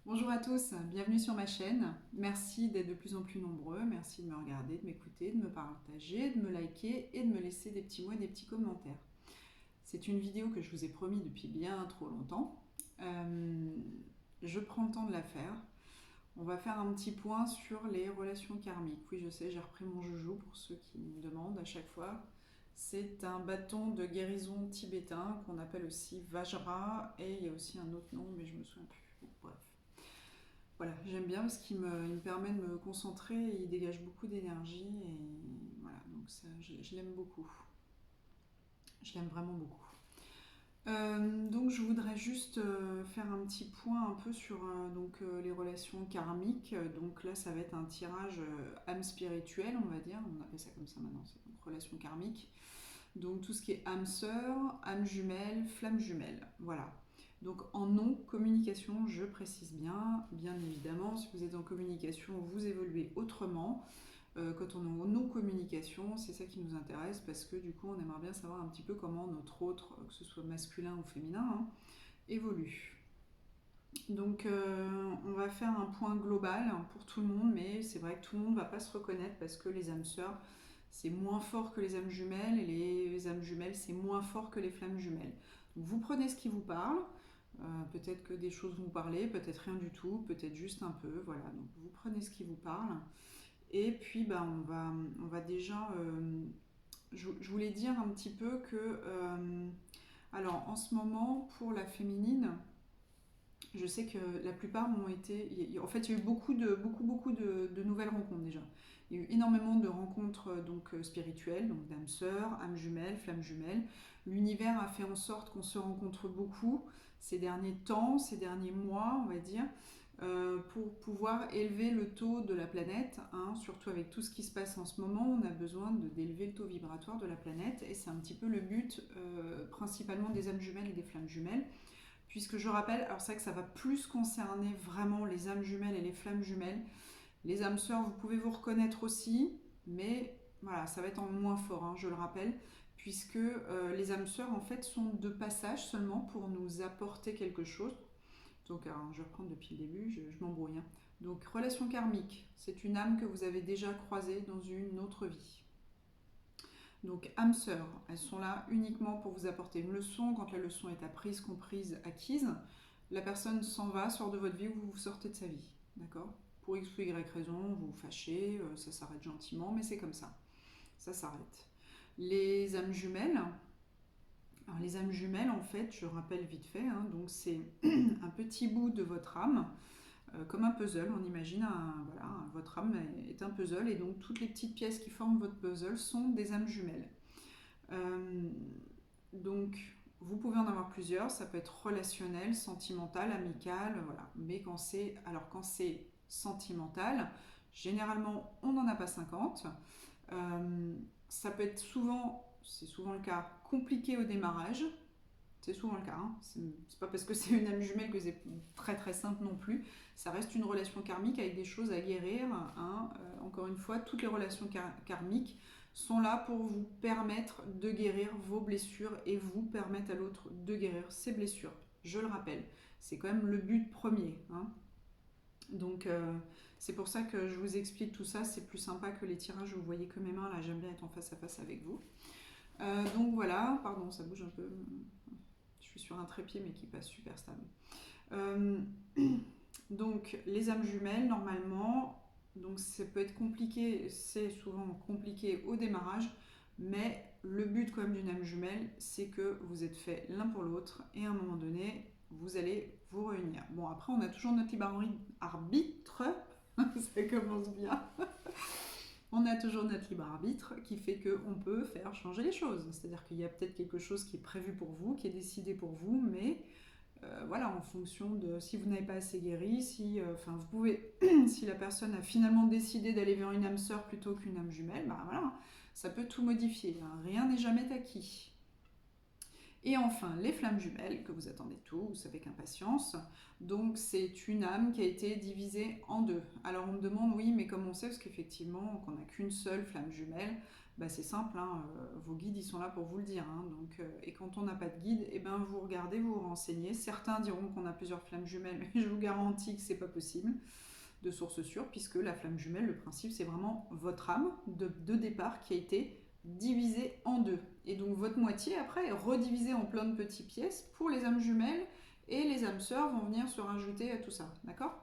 Bonjour à tous, bienvenue sur ma chaîne. Merci d'être de plus en plus nombreux, merci de me regarder, de m'écouter, de me partager, de me liker et de me laisser des petits mots et des petits commentaires. C'est une vidéo que je vous ai promis depuis bien trop longtemps. Euh, je prends le temps de la faire. On va faire un petit point sur les relations karmiques. Oui, je sais, j'ai repris mon joujou pour ceux qui me demandent à chaque fois. C'est un bâton de guérison tibétain qu'on appelle aussi Vajra et il y a aussi un autre nom, mais je me souviens plus. Bon, bref. Voilà, j'aime bien parce qu'il me permet de me concentrer et il dégage beaucoup d'énergie et voilà, donc ça, je l'aime beaucoup. Je l'aime vraiment beaucoup. Donc je voudrais juste faire un petit point un peu sur les relations karmiques. Donc là, ça va être un tirage âme spirituelle, on va dire. On appelle ça comme ça maintenant, c'est donc relation karmique. Donc tout ce qui est âme sœur, âme jumelle, flamme jumelle. Voilà. Donc en non-communication, je précise bien, bien évidemment, si vous êtes en communication, vous évoluez autrement. Quand on est en non-communication, c'est ça qui nous intéresse parce que du coup, on aimerait bien savoir un petit peu comment notre autre, que ce soit masculin ou féminin, hein, évolue. Donc on va faire un point global pour tout le monde, mais c'est vrai que tout le monde ne va pas se reconnaître parce que les âmes sœurs, c'est moins fort que les âmes jumelles et les âmes jumelles, c'est moins fort que les flammes jumelles. Donc vous prenez ce qui vous parle, peut-être que des choses vous parlez, peut-être rien du tout, peut-être juste un peu, voilà. Donc vous prenez ce qui vous parle. Et puis on va déjà, je voulais dire un petit peu que, alors en ce moment, pour la féminine, je sais que la plupart ont été. En fait, il y a eu beaucoup de nouvelles rencontres déjà. Il y a eu énormément de rencontres spirituelles, donc d'âmes sœurs, âmes jumelles, flammes jumelles. L'univers a fait en sorte qu'on se rencontre beaucoup ces derniers temps, ces derniers mois, on va dire, pour pouvoir élever le taux de la planète. Hein, surtout avec tout ce qui se passe en ce moment, on a besoin d'élever le taux vibratoire de la planète et c'est un petit peu le but principalement des âmes jumelles et des flammes jumelles. Puisque je rappelle, alors c'est vrai que ça va plus concerner vraiment les âmes jumelles et les flammes jumelles. Les âmes sœurs, vous pouvez vous reconnaître aussi, mais voilà, ça va être en moins fort, hein, je le rappelle, puisque les âmes sœurs en fait sont de passage seulement pour nous apporter quelque chose. Donc alors, je vais reprendre depuis le début, je m'embrouille. Hein. Donc relation karmique, c'est une âme que vous avez déjà croisée dans une autre vie. Donc âmes sœurs, elles sont là uniquement pour vous apporter une leçon. Quand la leçon est apprise, comprise, acquise, la personne s'en va, sort de votre vie ou vous sortez de sa vie. D'accord? Pour X ou Y raison, vous vous fâchez, ça s'arrête gentiment, mais c'est comme ça. Ça s'arrête. Les âmes jumelles, alors les âmes jumelles, en fait, je rappelle vite fait, hein, donc c'est un petit bout de votre âme, comme un puzzle. On imagine, voilà, votre âme est un puzzle, et donc toutes les petites pièces qui forment votre puzzle sont des âmes jumelles. Euh, donc, vous pouvez en avoir plusieurs, ça peut être relationnel, sentimental, amical, voilà. Mais quand c'est sentimental, généralement, on n'en a pas 50. Ça peut être souvent, c'est souvent le cas, compliqué au démarrage. C'est souvent le cas. Hein. C'est pas parce que c'est une âme jumelle que c'est très très simple non plus. Ça reste une relation karmique avec des choses à guérir. Hein. Encore une fois, toutes les relations karmiques sont là pour vous permettre de guérir vos blessures et vous permettre à l'autre de guérir ses blessures. Je le rappelle, c'est quand même le but premier. Hein. Donc c'est pour ça que je vous explique tout ça. C'est plus sympa que les tirages où vous voyez que mes mains. Là, j'aime bien être en face à face avec vous. Donc voilà, pardon, ça bouge un peu. Je suis sur un trépied mais qui passe super stable. Euh, donc les âmes jumelles, normalement, donc ça peut être compliqué, c'est souvent compliqué au démarrage, mais le but quand même d'une âme jumelle, c'est que vous êtes fait l'un pour l'autre et à un moment donné, vous allez vous réunir. Bon, après, on a toujours notre libre arbitre, ça commence bien. On a toujours notre libre arbitre qui fait qu'on peut faire changer les choses. C'est-à-dire qu'il y a peut-être quelque chose qui est prévu pour vous, qui est décidé pour vous, mais voilà, en fonction de si vous n'avez pas assez guéri, si, vous pouvez, si la personne a finalement décidé d'aller vers une âme sœur plutôt qu'une âme jumelle, bah voilà, ça peut tout modifier. Hein. Rien n'est jamais acquis. Et enfin, les flammes jumelles, que vous attendez tous avec impatience. Donc, c'est une âme qui a été divisée en deux. Alors, on me demande, oui, mais comment on sait? Parce qu'effectivement, qu'on n'a qu'une seule flamme jumelle, bah, c'est simple, hein, vos guides ils sont là pour vous le dire. Hein, donc, et quand on n'a pas de guide, eh ben, vous regardez, vous vous renseignez. Certains diront qu'on a plusieurs flammes jumelles, mais je vous garantis que c'est pas possible de source sûre, puisque la flamme jumelle, le principe, c'est vraiment votre âme de départ qui a été divisée en deux. Et donc votre moitié, après, est redivisée en plein de petites pièces pour les âmes jumelles, et les âmes sœurs vont venir se rajouter à tout ça. D'accord ?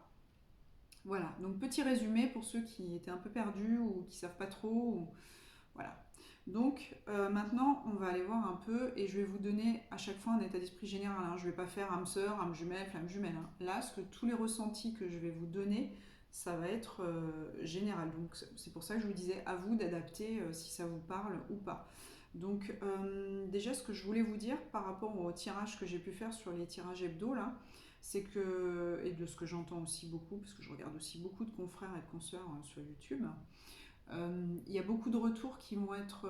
Voilà, donc petit résumé pour ceux qui étaient un peu perdus ou qui ne savent pas trop. Voilà. Donc maintenant, on va aller voir un peu, et je vais vous donner à chaque fois un état d'esprit général. Hein. Je ne vais pas faire âme sœur, âme jumelle, flamme jumelle. Hein. Là, tous les ressentis que je vais vous donner, ça va être général. Donc c'est pour ça que je vous disais à vous d'adapter si ça vous parle ou pas. Donc déjà, ce que je voulais vous dire par rapport au tirage que j'ai pu faire sur les tirages hebdo, là, c'est que, et de ce que j'entends aussi beaucoup, parce que je regarde aussi beaucoup de confrères et de consoeurs sur YouTube, il y a beaucoup de retours qui vont être,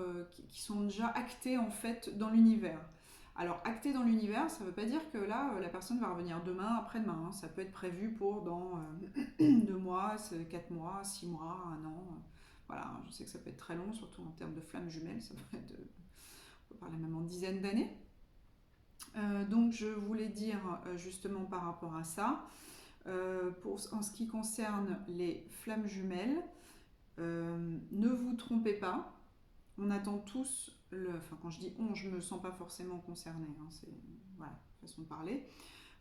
qui sont déjà actés en fait dans l'univers. Alors acté dans l'univers, ça ne veut pas dire que là la personne va revenir demain, après-demain. Hein. Ça peut être prévu pour dans 2 mois, 4 mois, 6 mois, 1 an. Voilà, je sais que ça peut être très long, surtout en termes de flammes jumelles. Ça peut être, on peut parler même en dizaines d'années. Donc je voulais dire justement par rapport à ça, en ce qui concerne les flammes jumelles, ne vous trompez pas, on attend tous, enfin quand je dis on, je ne me sens pas forcément concernée, hein, c'est voilà, façon de parler.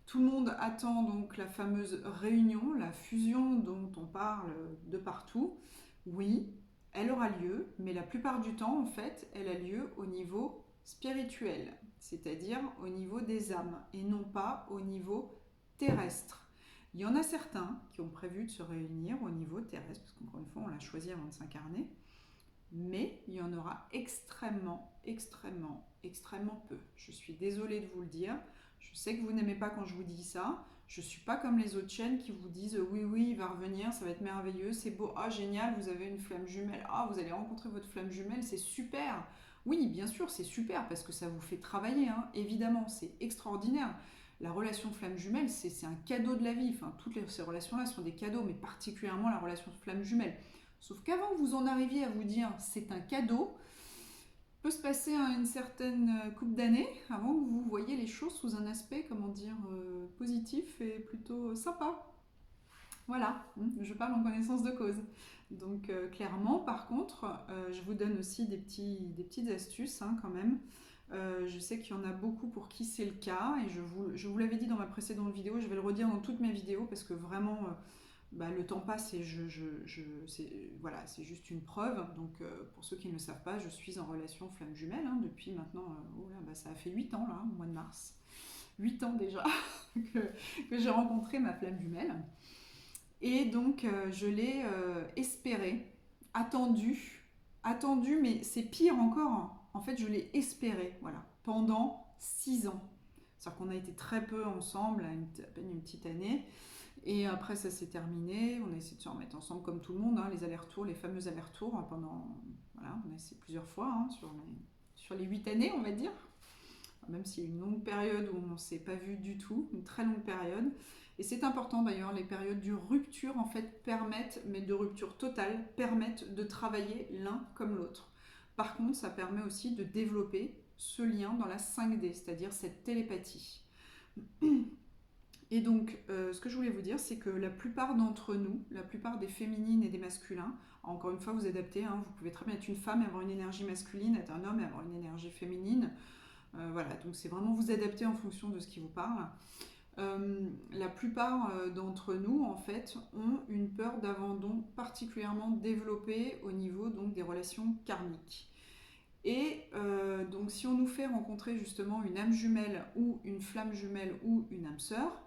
Tout le monde attend donc la fameuse réunion, la fusion dont on parle de partout. Oui, elle aura lieu, mais la plupart du temps, en fait, elle a lieu au niveau spirituel, c'est-à-dire au niveau des âmes, et non pas au niveau terrestre. Il y en a certains qui ont prévu de se réunir au niveau terrestre, parce qu'encore une fois, on l'a choisi avant de s'incarner, mais il y en aura extrêmement, extrêmement, extrêmement peu. Je suis désolée de vous le dire. Je sais que vous n'aimez pas quand je vous dis ça. Je ne suis pas comme les autres chaînes qui vous disent oui, oui, il va revenir, ça va être merveilleux, c'est beau, ah génial, vous avez une flamme jumelle, ah vous allez rencontrer votre flamme jumelle, c'est super. Oui, bien sûr, c'est super parce que ça vous fait travailler, hein. Évidemment, c'est extraordinaire. La relation flamme jumelle, c'est un cadeau de la vie. Enfin, ces relations-là sont des cadeaux, mais particulièrement la relation flamme jumelle. Sauf qu'avant que vous en arriviez à vous dire c'est un cadeau, peut se passer une certaine couple d'années avant que vous voyez les choses sous un aspect, comment dire, positif et plutôt sympa. Voilà, je parle en connaissance de cause. Donc clairement, par contre, je vous donne aussi des petites astuces quand même. Je sais qu'il y en a beaucoup pour qui c'est le cas, et je vous l'avais dit dans ma précédente vidéo, je vais le redire dans toutes mes vidéos parce que vraiment le temps passe et voilà, c'est juste une preuve. Donc pour ceux qui ne le savent pas, je suis en relation flamme jumelle depuis maintenant, ça a fait 8 ans là, au mois de mars. 8 ans déjà que j'ai rencontré ma flamme jumelle. Et donc je l'ai espéré, attendu, mais c'est pire encore. Hein. En fait, je l'ai espéré, voilà, pendant 6 ans. C'est-à-dire qu'on a été très peu ensemble, à peine une petite année. Et après, ça s'est terminé. On a essayé de se remettre ensemble comme tout le monde, les allers-retours, les fameux allers-retours pendant. Voilà, on a essayé plusieurs fois sur les 8 années, on va dire. Même s'il y a une longue période où on ne s'est pas vu du tout, une très longue période. Et c'est important d'ailleurs, les périodes de rupture en fait permettent, mais de rupture totale, permettent de travailler l'un comme l'autre. Par contre, ça permet aussi de développer ce lien dans la 5D, c'est-à-dire cette télépathie. Et donc, ce que je voulais vous dire, c'est que la plupart d'entre nous, la plupart des féminines et des masculins, encore une fois, vous adaptez, vous pouvez très bien être une femme et avoir une énergie masculine, être un homme et avoir une énergie féminine. Voilà, donc c'est vraiment vous adapter en fonction de ce qui vous parle. La plupart d'entre nous, en fait, ont une peur d'abandon particulièrement développée au niveau donc, des relations karmiques. Et donc si on nous fait rencontrer justement une âme jumelle ou une flamme jumelle ou une âme sœur,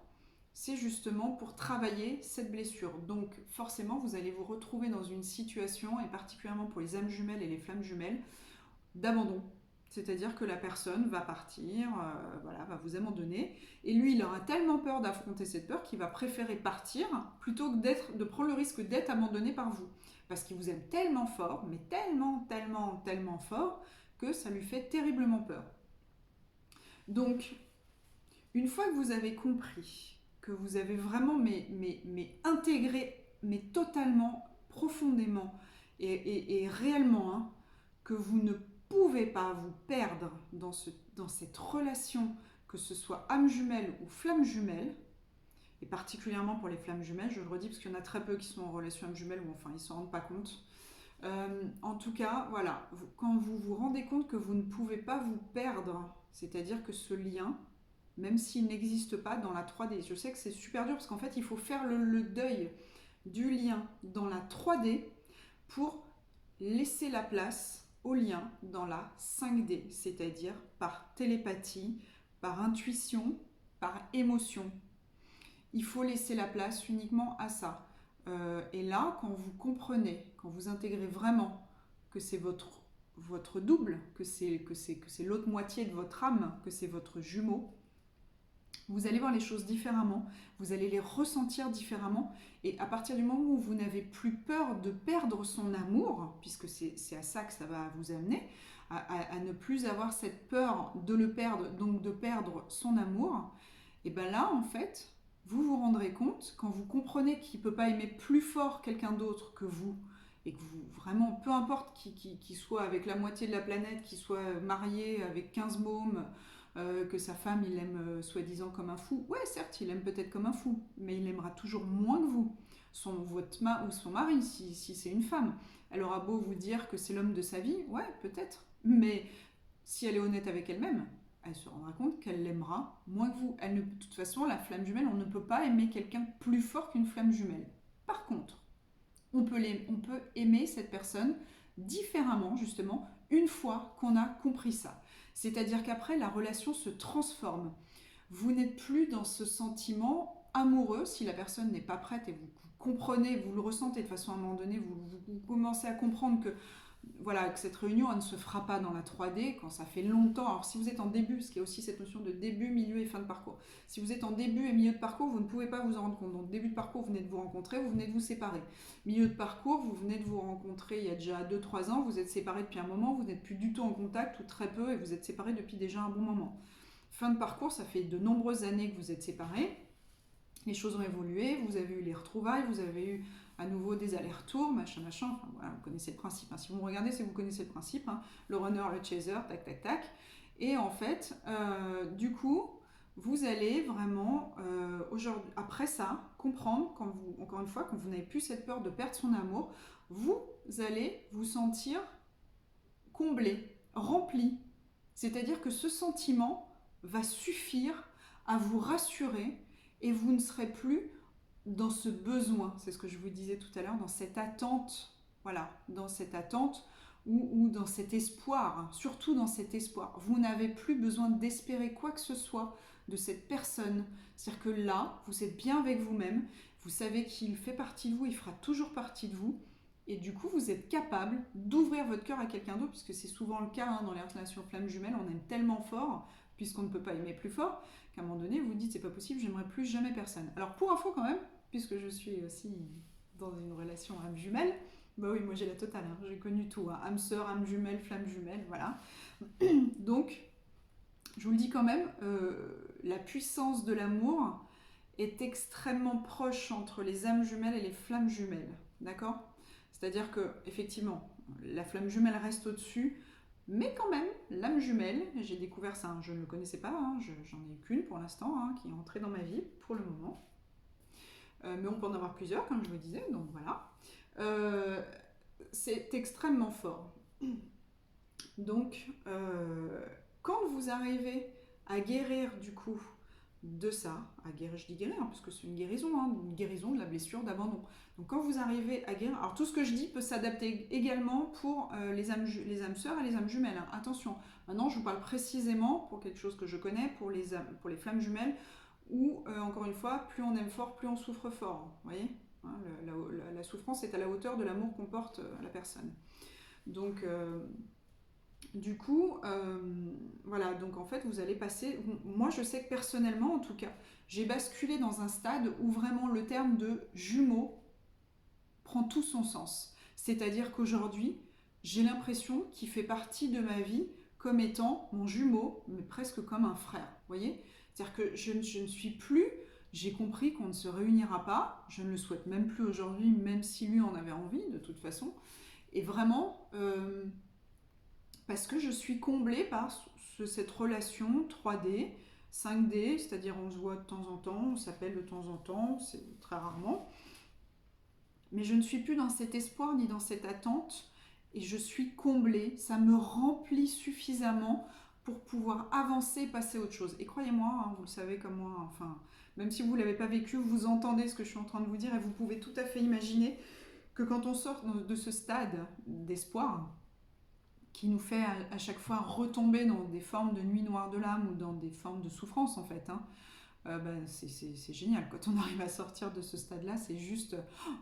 c'est justement pour travailler cette blessure. Donc forcément, vous allez vous retrouver dans une situation, et particulièrement pour les âmes jumelles et les flammes jumelles, d'abandon. C'est-à-dire que la personne va partir, va vous abandonner, et lui, il aura tellement peur d'affronter cette peur qu'il va préférer partir plutôt que de prendre le risque d'être abandonné par vous. Parce qu'il vous aime tellement fort, mais tellement, tellement, tellement fort, que ça lui fait terriblement peur. Donc, une fois que vous avez compris, que vous avez vraiment intégré, mais totalement, profondément et réellement, que vous ne pouvez pas vous perdre dans cette relation, que ce soit âme jumelle ou flamme jumelle, et particulièrement pour les flammes jumelles, je le redis parce qu'il y en a très peu qui sont en relation âme jumelle, ou enfin ils ne s'en rendent pas compte. En tout cas, voilà, quand vous vous rendez compte que vous ne pouvez pas vous perdre, c'est-à-dire que ce lien, même s'il n'existe pas dans la 3D, je sais que c'est super dur parce qu'en fait il faut faire le deuil du lien dans la 3D pour laisser la place au lien dans la 5D, c'est-à-dire par télépathie, par intuition, par émotion. Il faut laisser la place uniquement à ça. Et là, quand vous comprenez, quand vous intégrez vraiment que c'est votre double, que c'est l'autre moitié de votre âme, que c'est votre jumeau, vous allez voir les choses différemment, vous allez les ressentir différemment, et à partir du moment où vous n'avez plus peur de perdre son amour, puisque c'est à ça que ça va vous amener, à ne plus avoir cette peur de le perdre, donc de perdre son amour, et bien là, en fait, vous vous rendrez compte, quand vous comprenez qu'il ne peut pas aimer plus fort quelqu'un d'autre que vous, et que vous, vraiment, peu importe qu'il soit avec la moitié de la planète, qu'il soit marié avec 15 mômes, que sa femme, il l'aime soi-disant comme un fou. Ouais, certes, il l'aime peut-être comme un fou, mais il l'aimera toujours moins que vous. Ou son mari, si c'est une femme. Elle aura beau vous dire que c'est l'homme de sa vie, ouais, peut-être. Mais si elle est honnête avec elle-même, elle se rendra compte qu'elle l'aimera moins que vous. De toute façon, la flamme jumelle, on ne peut pas aimer quelqu'un plus fort qu'une flamme jumelle. Par contre, on peut aimer cette personne différemment, justement, une fois qu'on a compris ça. C'est-à-dire qu'après, la relation se transforme. Vous n'êtes plus dans ce sentiment amoureux si la personne n'est pas prête et vous comprenez, vous le ressentez de façon à un moment donné, vous commencez à comprendre que voilà, que cette réunion elle ne se fera pas dans la 3D quand ça fait longtemps. Alors si vous êtes en début, parce qu'il y a aussi cette notion de début, milieu et fin de parcours. Si vous êtes en début et milieu de parcours, vous ne pouvez pas vous en rendre compte. Donc début de parcours, vous venez de vous rencontrer, vous venez de vous séparer. Milieu de parcours, vous venez de vous rencontrer il y a déjà 2-3 ans, vous êtes séparés depuis un moment, vous n'êtes plus du tout en contact ou très peu et vous êtes séparés depuis déjà un bon moment. Fin de parcours, ça fait de nombreuses années que vous êtes séparés. Les choses ont évolué, vous avez eu les retrouvailles, vous avez eu à nouveau des allers-retours, machin, enfin voilà, vous connaissez le principe. Hein. Si vous me regardez, c'est que vous connaissez le principe. Hein. Le runner, le chaser, tac, tac, tac. Et en fait, du coup, vous allez vraiment, aujourd'hui, après ça, comprendre, encore une fois, quand vous n'avez plus cette peur de perdre son amour, vous allez vous sentir comblé, rempli. C'est-à-dire que ce sentiment va suffire à vous rassurer et vous ne serez plus dans ce besoin, c'est ce que je vous disais tout à l'heure, dans cette attente, voilà, dans cette attente ou dans cet espoir, hein, surtout dans cet espoir. Vous n'avez plus besoin d'espérer quoi que ce soit de cette personne. C'est-à-dire que là, vous êtes bien avec vous-même, vous savez qu'il fait partie de vous, il fera toujours partie de vous, et du coup, vous êtes capable d'ouvrir votre cœur à quelqu'un d'autre, puisque c'est souvent le cas hein, dans les relations flammes jumelles, on aime tellement fort, puisqu'on ne peut pas aimer plus fort, qu'à un moment donné, vous dites c'est pas possible, j'aimerais plus jamais personne. Alors pour info quand même, puisque je suis aussi dans une relation âme jumelle, bah oui, moi j'ai la totale, hein, j'ai connu tout, hein, âme sœur, âme jumelle, flamme jumelle, voilà. Donc, je vous le dis quand même, la puissance de l'amour est extrêmement proche entre les âmes jumelles et les flammes jumelles, d'accord ? C'est-à-dire que, effectivement, la flamme jumelle reste au-dessus, mais quand même, l'âme jumelle, j'ai découvert ça, hein, je ne le connaissais pas, hein, j'en ai qu'une pour l'instant, hein, qui est entrée dans ma vie pour le moment. Mais on peut en avoir plusieurs, comme je vous disais, donc voilà. C'est extrêmement fort. Donc, quand vous arrivez à guérir du coup de ça, à guérir, je dis guérir, hein, parce que c'est une guérison de la blessure d'abandon. Donc quand vous arrivez à guérir, alors tout ce que je dis peut s'adapter également pour les âmes sœurs et les âmes jumelles. Hein. Attention, maintenant je vous parle précisément pour quelque chose que je connais, pour les flammes jumelles, où encore une fois, plus on aime fort, plus on souffre fort. Vous voyez hein, la souffrance est à la hauteur de l'amour qu'on porte à la personne. Donc du coup, voilà, donc en fait, vous allez passer... Moi, je sais que personnellement, en tout cas, j'ai basculé dans un stade où vraiment le terme de jumeau prend tout son sens. C'est-à-dire qu'aujourd'hui, j'ai l'impression qu'il fait partie de ma vie comme étant mon jumeau, mais presque comme un frère, vous voyez ? C'est-à-dire que je ne suis plus... J'ai compris qu'on ne se réunira pas, je ne le souhaite même plus aujourd'hui, même si lui en avait envie, de toute façon. Et vraiment... parce que je suis comblée par cette relation 3D, 5D, c'est-à-dire on se voit de temps en temps, on s'appelle de temps en temps, c'est très rarement. Mais je ne suis plus dans cet espoir ni dans cette attente et je suis comblée. Ça me remplit suffisamment pour pouvoir avancer et passer à autre chose. Et croyez-moi, hein, vous le savez comme moi, enfin, même si vous ne l'avez pas vécu, vous entendez ce que je suis en train de vous dire et vous pouvez tout à fait imaginer que quand on sort de ce stade d'espoir, qui nous fait à chaque fois retomber dans des formes de nuit noire de l'âme ou dans des formes de souffrance en fait, hein, c'est génial. Quand on arrive à sortir de ce stade-là, c'est juste,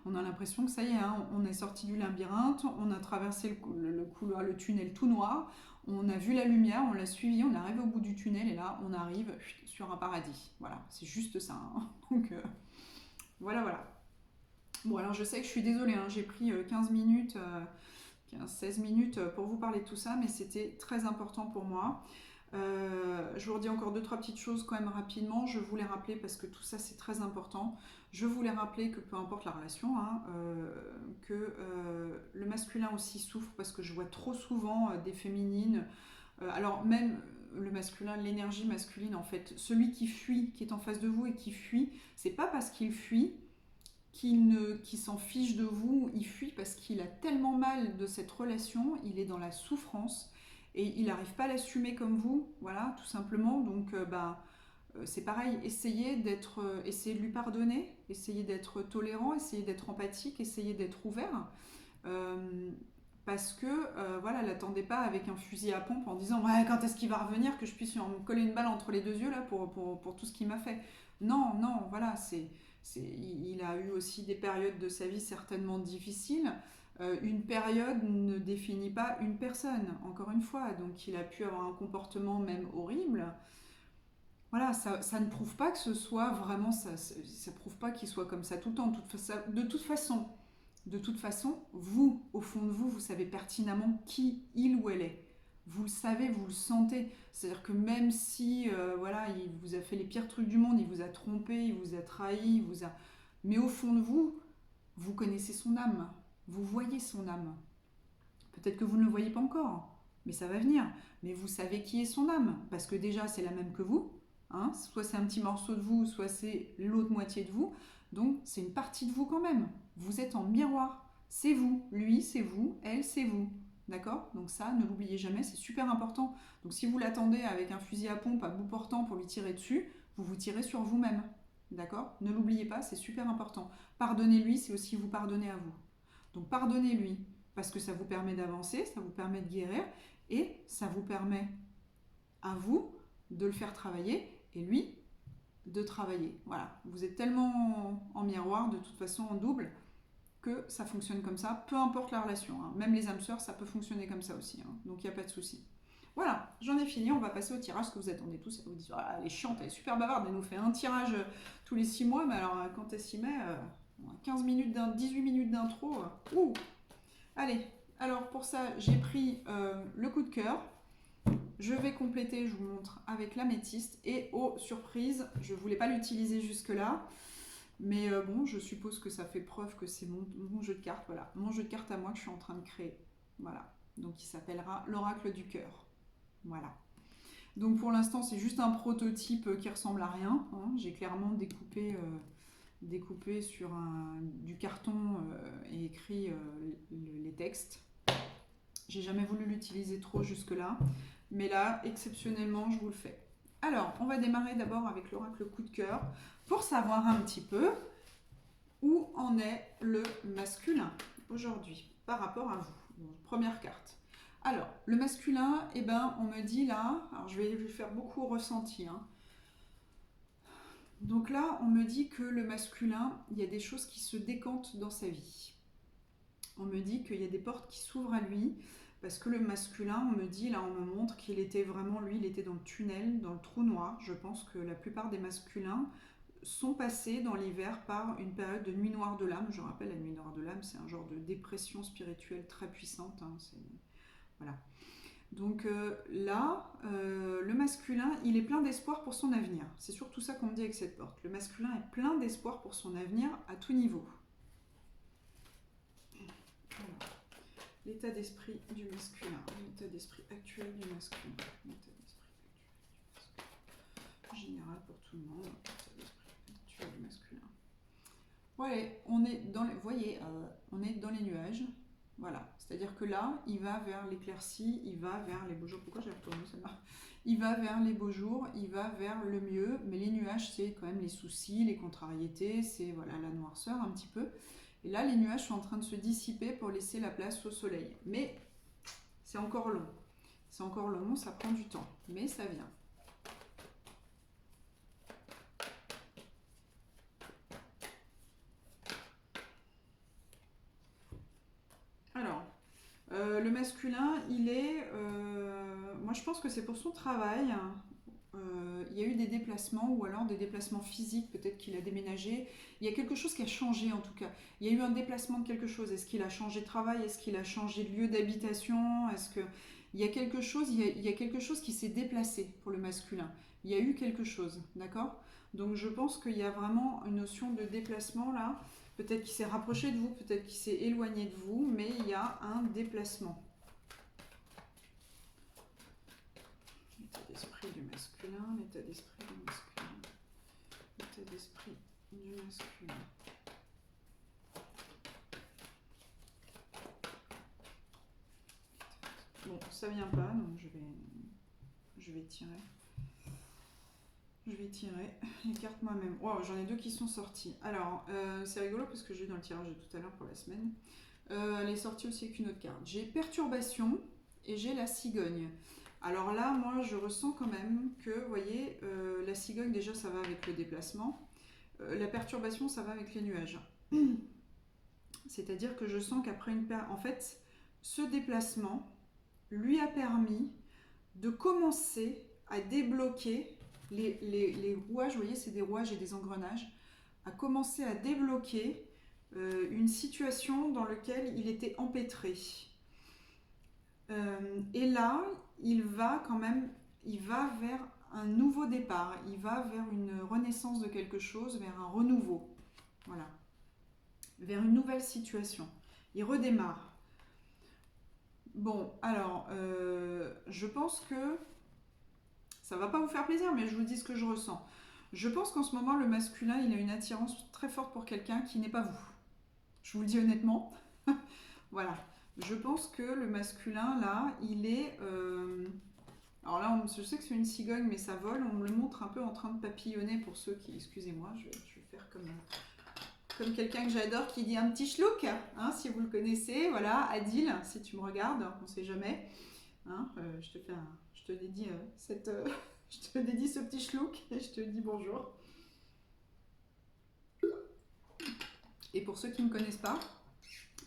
on a l'impression que ça y est, hein, on est sorti du labyrinthe, on a traversé le couloir, le tunnel tout noir, on a vu la lumière, on l'a suivi, on est arrivé au bout du tunnel et là, on arrive sur un paradis. Voilà, c'est juste ça. Hein. Donc, voilà, voilà. Bon, alors je sais que je suis désolée, hein, j'ai pris 15 minutes, 16 minutes pour vous parler de tout ça, mais c'était très important pour moi. Je vous redis encore 2-3 petites choses quand même rapidement. Je voulais rappeler, parce que tout ça c'est très important, je voulais rappeler que peu importe la relation, hein, que le masculin aussi souffre, parce que je vois trop souvent des féminines, alors même le masculin, l'énergie masculine en fait, celui qui fuit, qui est en face de vous et qui fuit, c'est pas parce qu'il fuit qu'il s'en fiche de vous, il fuit parce qu'il a tellement mal de cette relation, il est dans la souffrance et il n'arrive pas à l'assumer comme vous, voilà, tout simplement. Donc, c'est pareil, essayez de lui pardonner, essayez d'être tolérant, essayez d'être empathique, essayez d'être ouvert. Euh, Parce que, voilà, l'attendez pas avec un fusil à pompe en disant ouais, quand est-ce qu'il va revenir, que je puisse me coller une balle entre les deux yeux là pour tout ce qu'il m'a fait. Non, non, voilà, il a eu aussi des périodes de sa vie certainement difficiles. Une période ne définit pas une personne, encore une fois. Donc il a pu avoir un comportement même horrible. Voilà, ça ne prouve pas que ce soit vraiment ça prouve pas qu'il soit comme ça tout le temps. De toute façon, vous, au fond de vous, vous savez pertinemment qui il ou elle est. Vous le savez, vous le sentez. C'est-à-dire que même si, voilà, il vous a fait les pires trucs du monde, il vous a trompé, il vous a trahi, il vous a... Mais au fond de vous, vous connaissez son âme. Vous voyez son âme. Peut-être que vous ne le voyez pas encore, mais ça va venir. Mais vous savez qui est son âme, parce que déjà, c'est la même que vous. Hein, soit c'est un petit morceau de vous, soit c'est l'autre moitié de vous. Donc, c'est une partie de vous quand même. Vous êtes en miroir. C'est vous. Lui, c'est vous. Elle, c'est vous. D'accord? Donc ça, ne l'oubliez jamais, c'est super important. Donc si vous l'attendez avec un fusil à pompe à bout portant pour lui tirer dessus, vous vous tirez sur vous-même. D'accord? Ne l'oubliez pas, c'est super important. Pardonnez-lui, c'est aussi vous pardonner à vous. Donc pardonnez-lui, parce que ça vous permet d'avancer, ça vous permet de guérir, et ça vous permet à vous de le faire travailler, et lui de travailler. Voilà, vous êtes tellement en miroir, de toute façon en double, que ça fonctionne comme ça, peu importe la relation. Hein. Même les âmes sœurs, ça peut fonctionner comme ça aussi, hein. Donc il n'y a pas de souci. Voilà, j'en ai fini, on va passer au tirage, ce que vous attendez tous, vous dites, ah, elle est chiante, elle est super bavarde, elle nous fait un tirage tous les 6 mois, mais alors quand elle s'y met, 15 minutes, 18 minutes d'intro, ouh. Allez, alors pour ça, j'ai pris le coup de cœur. Je vais compléter, je vous montre, avec l'améthyste. Et oh, surprise, je ne voulais pas l'utiliser jusque-là. Mais bon, je suppose que ça fait preuve que c'est mon jeu de cartes. Voilà, mon jeu de cartes à moi que je suis en train de créer. Voilà, donc il s'appellera l'oracle du cœur. Voilà. Donc pour l'instant, c'est juste un prototype qui ressemble à rien. Hein. J'ai clairement découpé sur du carton et écrit les textes. J'ai jamais voulu l'utiliser trop jusque-là. Mais là, exceptionnellement, je vous le fais. Alors, on va démarrer d'abord avec l'oracle coup de cœur pour savoir un petit peu où en est le masculin aujourd'hui par rapport à vous. Donc, première carte. Alors, le masculin, eh ben, on me dit là, alors je vais lui faire beaucoup ressenti. Hein. Donc là, on me dit que le masculin, il y a des choses qui se décantent dans sa vie. On me dit qu'il y a des portes qui s'ouvrent à lui. Parce que le masculin, on me dit, là on me montre qu'il était vraiment, lui, il était dans le tunnel, dans le trou noir. Je pense que la plupart des masculins sont passés dans l'hiver par une période de nuit noire de l'âme. Je rappelle, la nuit noire de l'âme, c'est un genre de dépression spirituelle très puissante. Hein, voilà. Donc là, le masculin, il est plein d'espoir pour son avenir. C'est surtout ça qu'on me dit avec cette porte. Le masculin est plein d'espoir pour son avenir à tout niveau. Voilà. L'état d'esprit du masculin. L'état d'esprit actuel du masculin. L'état d'esprit actuel du masculin. Général pour tout le monde. L'état d'esprit actuel du masculin. Ouais, on est dans les, vous voyez, on est dans les nuages. Voilà, c'est-à-dire que là, il va vers l'éclaircie, il va vers les beaux jours. Pourquoi j'ai retourné celle-là? Il va vers les beaux jours, il va vers le mieux, mais les nuages, c'est quand même les soucis, les contrariétés, c'est voilà la noirceur un petit peu. Et là, les nuages sont en train de se dissiper pour laisser la place au soleil. Mais c'est encore long. C'est encore long, ça prend du temps, mais ça vient. Alors, le masculin, il est... moi, je pense que c'est pour son travail. Il y a eu des déplacements, ou alors des déplacements physiques, peut-être qu'il a déménagé. Il y a quelque chose qui a changé, en tout cas. Il y a eu un déplacement de quelque chose. Est-ce qu'il a changé de travail? Est-ce qu'il a changé de lieu d'habitation? Est-ce que... Il y a quelque chose, il y a quelque chose qui s'est déplacé pour le masculin. Il y a eu quelque chose, d'accord? Donc, je pense qu'il y a vraiment une notion de déplacement, là. Peut-être qu'il s'est rapproché de vous, peut-être qu'il s'est éloigné de vous, mais il y a un déplacement. L'état d'esprit du masculin, l'état d'esprit du masculin, l'état d'esprit du masculin. Bon, ça vient pas, donc je vais tirer. Je vais tirer les cartes moi-même. Wow, j'en ai deux qui sont sorties. Alors, c'est rigolo parce que j'ai eu dans le tirage de tout à l'heure pour la semaine. Elle est sortie aussi avec une autre carte. J'ai perturbation et j'ai la cigogne. Alors là, moi, je ressens quand même que, vous voyez, la cigogne, déjà, ça va avec le déplacement. La perturbation, ça va avec les nuages. C'est-à-dire que je sens qu'après en fait, ce déplacement lui a permis de commencer à débloquer les rouages, vous voyez, c'est des rouages et des engrenages, à commencer à débloquer une situation dans laquelle il était empêtré. Et là, il va quand même, il va vers un nouveau départ, il va vers une renaissance de quelque chose, vers un renouveau, voilà, vers une nouvelle situation. Il redémarre. Bon, alors, je pense que ça va pas vous faire plaisir, mais je vous dis ce que je ressens. Je pense qu'en ce moment, le masculin, il a une attirance très forte pour quelqu'un qui n'est pas vous. Je vous le dis honnêtement. Voilà. Je pense que le masculin, là, il est... Alors là, je sais que c'est une cigogne, mais ça vole. On me le montre un peu en train de papillonner pour ceux qui... Excusez-moi, je vais faire comme quelqu'un que j'adore qui dit un petit schlouk, hein, si vous le connaissez. Voilà, Adil, si tu me regardes, on ne sait jamais. Hein, je te dédie je te dédie ce petit schlouk et je te dis bonjour. Et pour ceux qui ne me connaissent pas,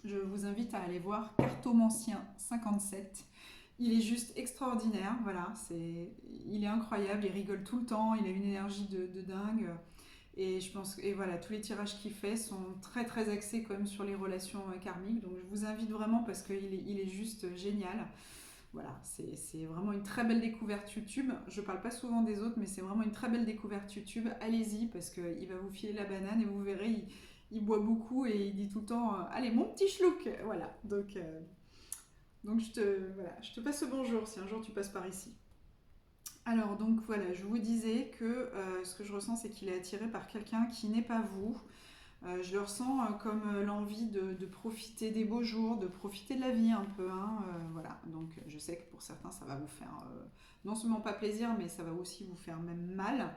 je vous invite à aller voir Cartomancien 57. Il est juste extraordinaire, voilà, il est incroyable, il rigole tout le temps, il a une énergie de dingue. Et je pense et voilà, tous les tirages qu'il fait sont très très axés quand même sur les relations karmiques. Donc je vous invite vraiment parce qu'il est juste génial. Voilà, c'est vraiment une très belle découverte YouTube. Je parle pas souvent des autres, mais c'est vraiment une très belle découverte YouTube. Allez-y parce qu'il va vous filer la banane et vous verrez, il boit beaucoup et il dit tout le temps allez, mon petit schlouk. Voilà, donc je te passe le bonjour si un jour tu passes par ici. Alors, donc voilà, je vous disais que ce que je ressens, c'est qu'il est attiré par quelqu'un qui n'est pas vous. Je le ressens comme l'envie de profiter des beaux jours, de profiter de la vie un peu. Hein, voilà. Donc je sais que pour certains, ça va vous faire non seulement pas plaisir, mais ça va aussi vous faire même mal.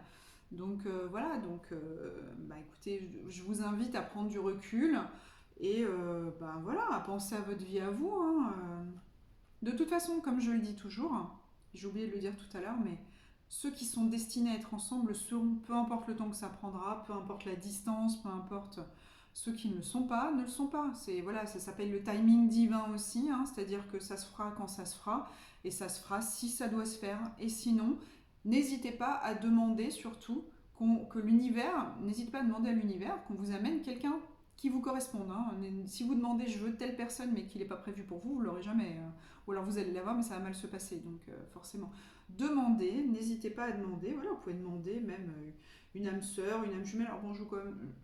Donc voilà, écoutez, je vous invite à prendre du recul et voilà, à penser à votre vie à vous. Hein, De toute façon, comme je le dis toujours, j'ai oublié de le dire tout à l'heure, mais ceux qui sont destinés à être ensemble seront, peu importe le temps que ça prendra, peu importe la distance, peu importe ceux qui ne le sont pas, ne le sont pas. Voilà, ça s'appelle le timing divin aussi, hein, c'est-à-dire que ça se fera quand ça se fera, et ça se fera si ça doit se faire. Et sinon, n'hésitez pas à demander surtout que l'univers, n'hésitez pas à demander à l'univers qu'on vous amène quelqu'un qui vous correspondent. Hein. Si vous demandez je veux telle personne mais qu'il n'est pas prévu pour vous, vous ne l'aurez jamais. Ou alors vous allez l'avoir mais ça va mal se passer. Donc forcément, demandez, n'hésitez pas à demander. Voilà, vous pouvez demander même une âme sœur, une âme jumelle. Alors bon,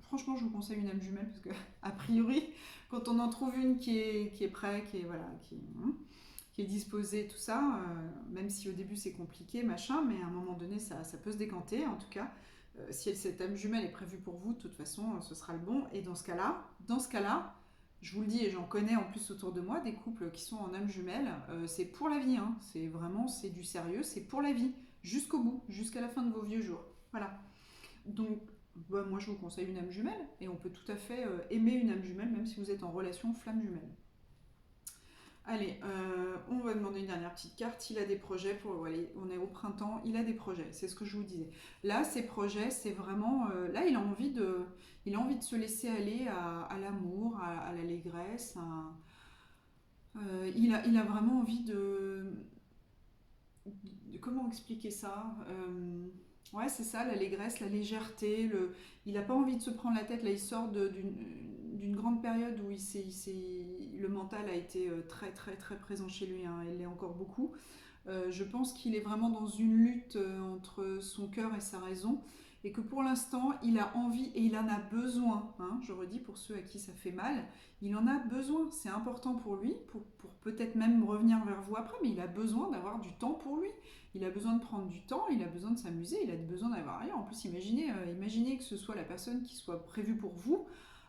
franchement, je vous conseille une âme jumelle parce que a priori, quand on en trouve une qui est prête, qui est disposée, tout ça, même si au début c'est compliqué, machin, mais à un moment donné ça peut se décanter en tout cas. Si cette âme jumelle est prévue pour vous, de toute façon, ce sera le bon. Et dans ce cas-là, je vous le dis et j'en connais en plus autour de moi, des couples qui sont en âme jumelle, c'est pour la vie. Hein. C'est vraiment, c'est du sérieux, c'est pour la vie, jusqu'au bout, jusqu'à la fin de vos vieux jours. Voilà. Donc, bah, moi je vous conseille une âme jumelle et on peut tout à fait aimer une âme jumelle, même si vous êtes en relation flamme jumelle. Allez, on va demander une dernière petite carte. Il a des projets pour. Allez, on est au printemps. Il a des projets. C'est ce que je vous disais. Là, ces projets, c'est vraiment. Là, il a envie de se laisser aller à l'amour, à l'allégresse. Il a vraiment envie comment expliquer ça. Ouais, c'est ça, l'allégresse, la légèreté. Il n'a pas envie de se prendre la tête. Là, il sort d'une grande période où le mental a été très très très présent chez lui. Hein, il l'est encore beaucoup. Je pense qu'il est vraiment dans une lutte entre son cœur et sa raison. Et que pour l'instant, il a envie et il en a besoin. Hein, je redis pour ceux à qui ça fait mal, il en a besoin. C'est important pour lui, pour peut-être même revenir vers vous après, mais il a besoin d'avoir du temps pour lui. Il a besoin de prendre du temps, il a besoin de s'amuser, il a besoin d'avoir rien. En plus, imaginez que ce soit la personne qui soit prévue pour vous.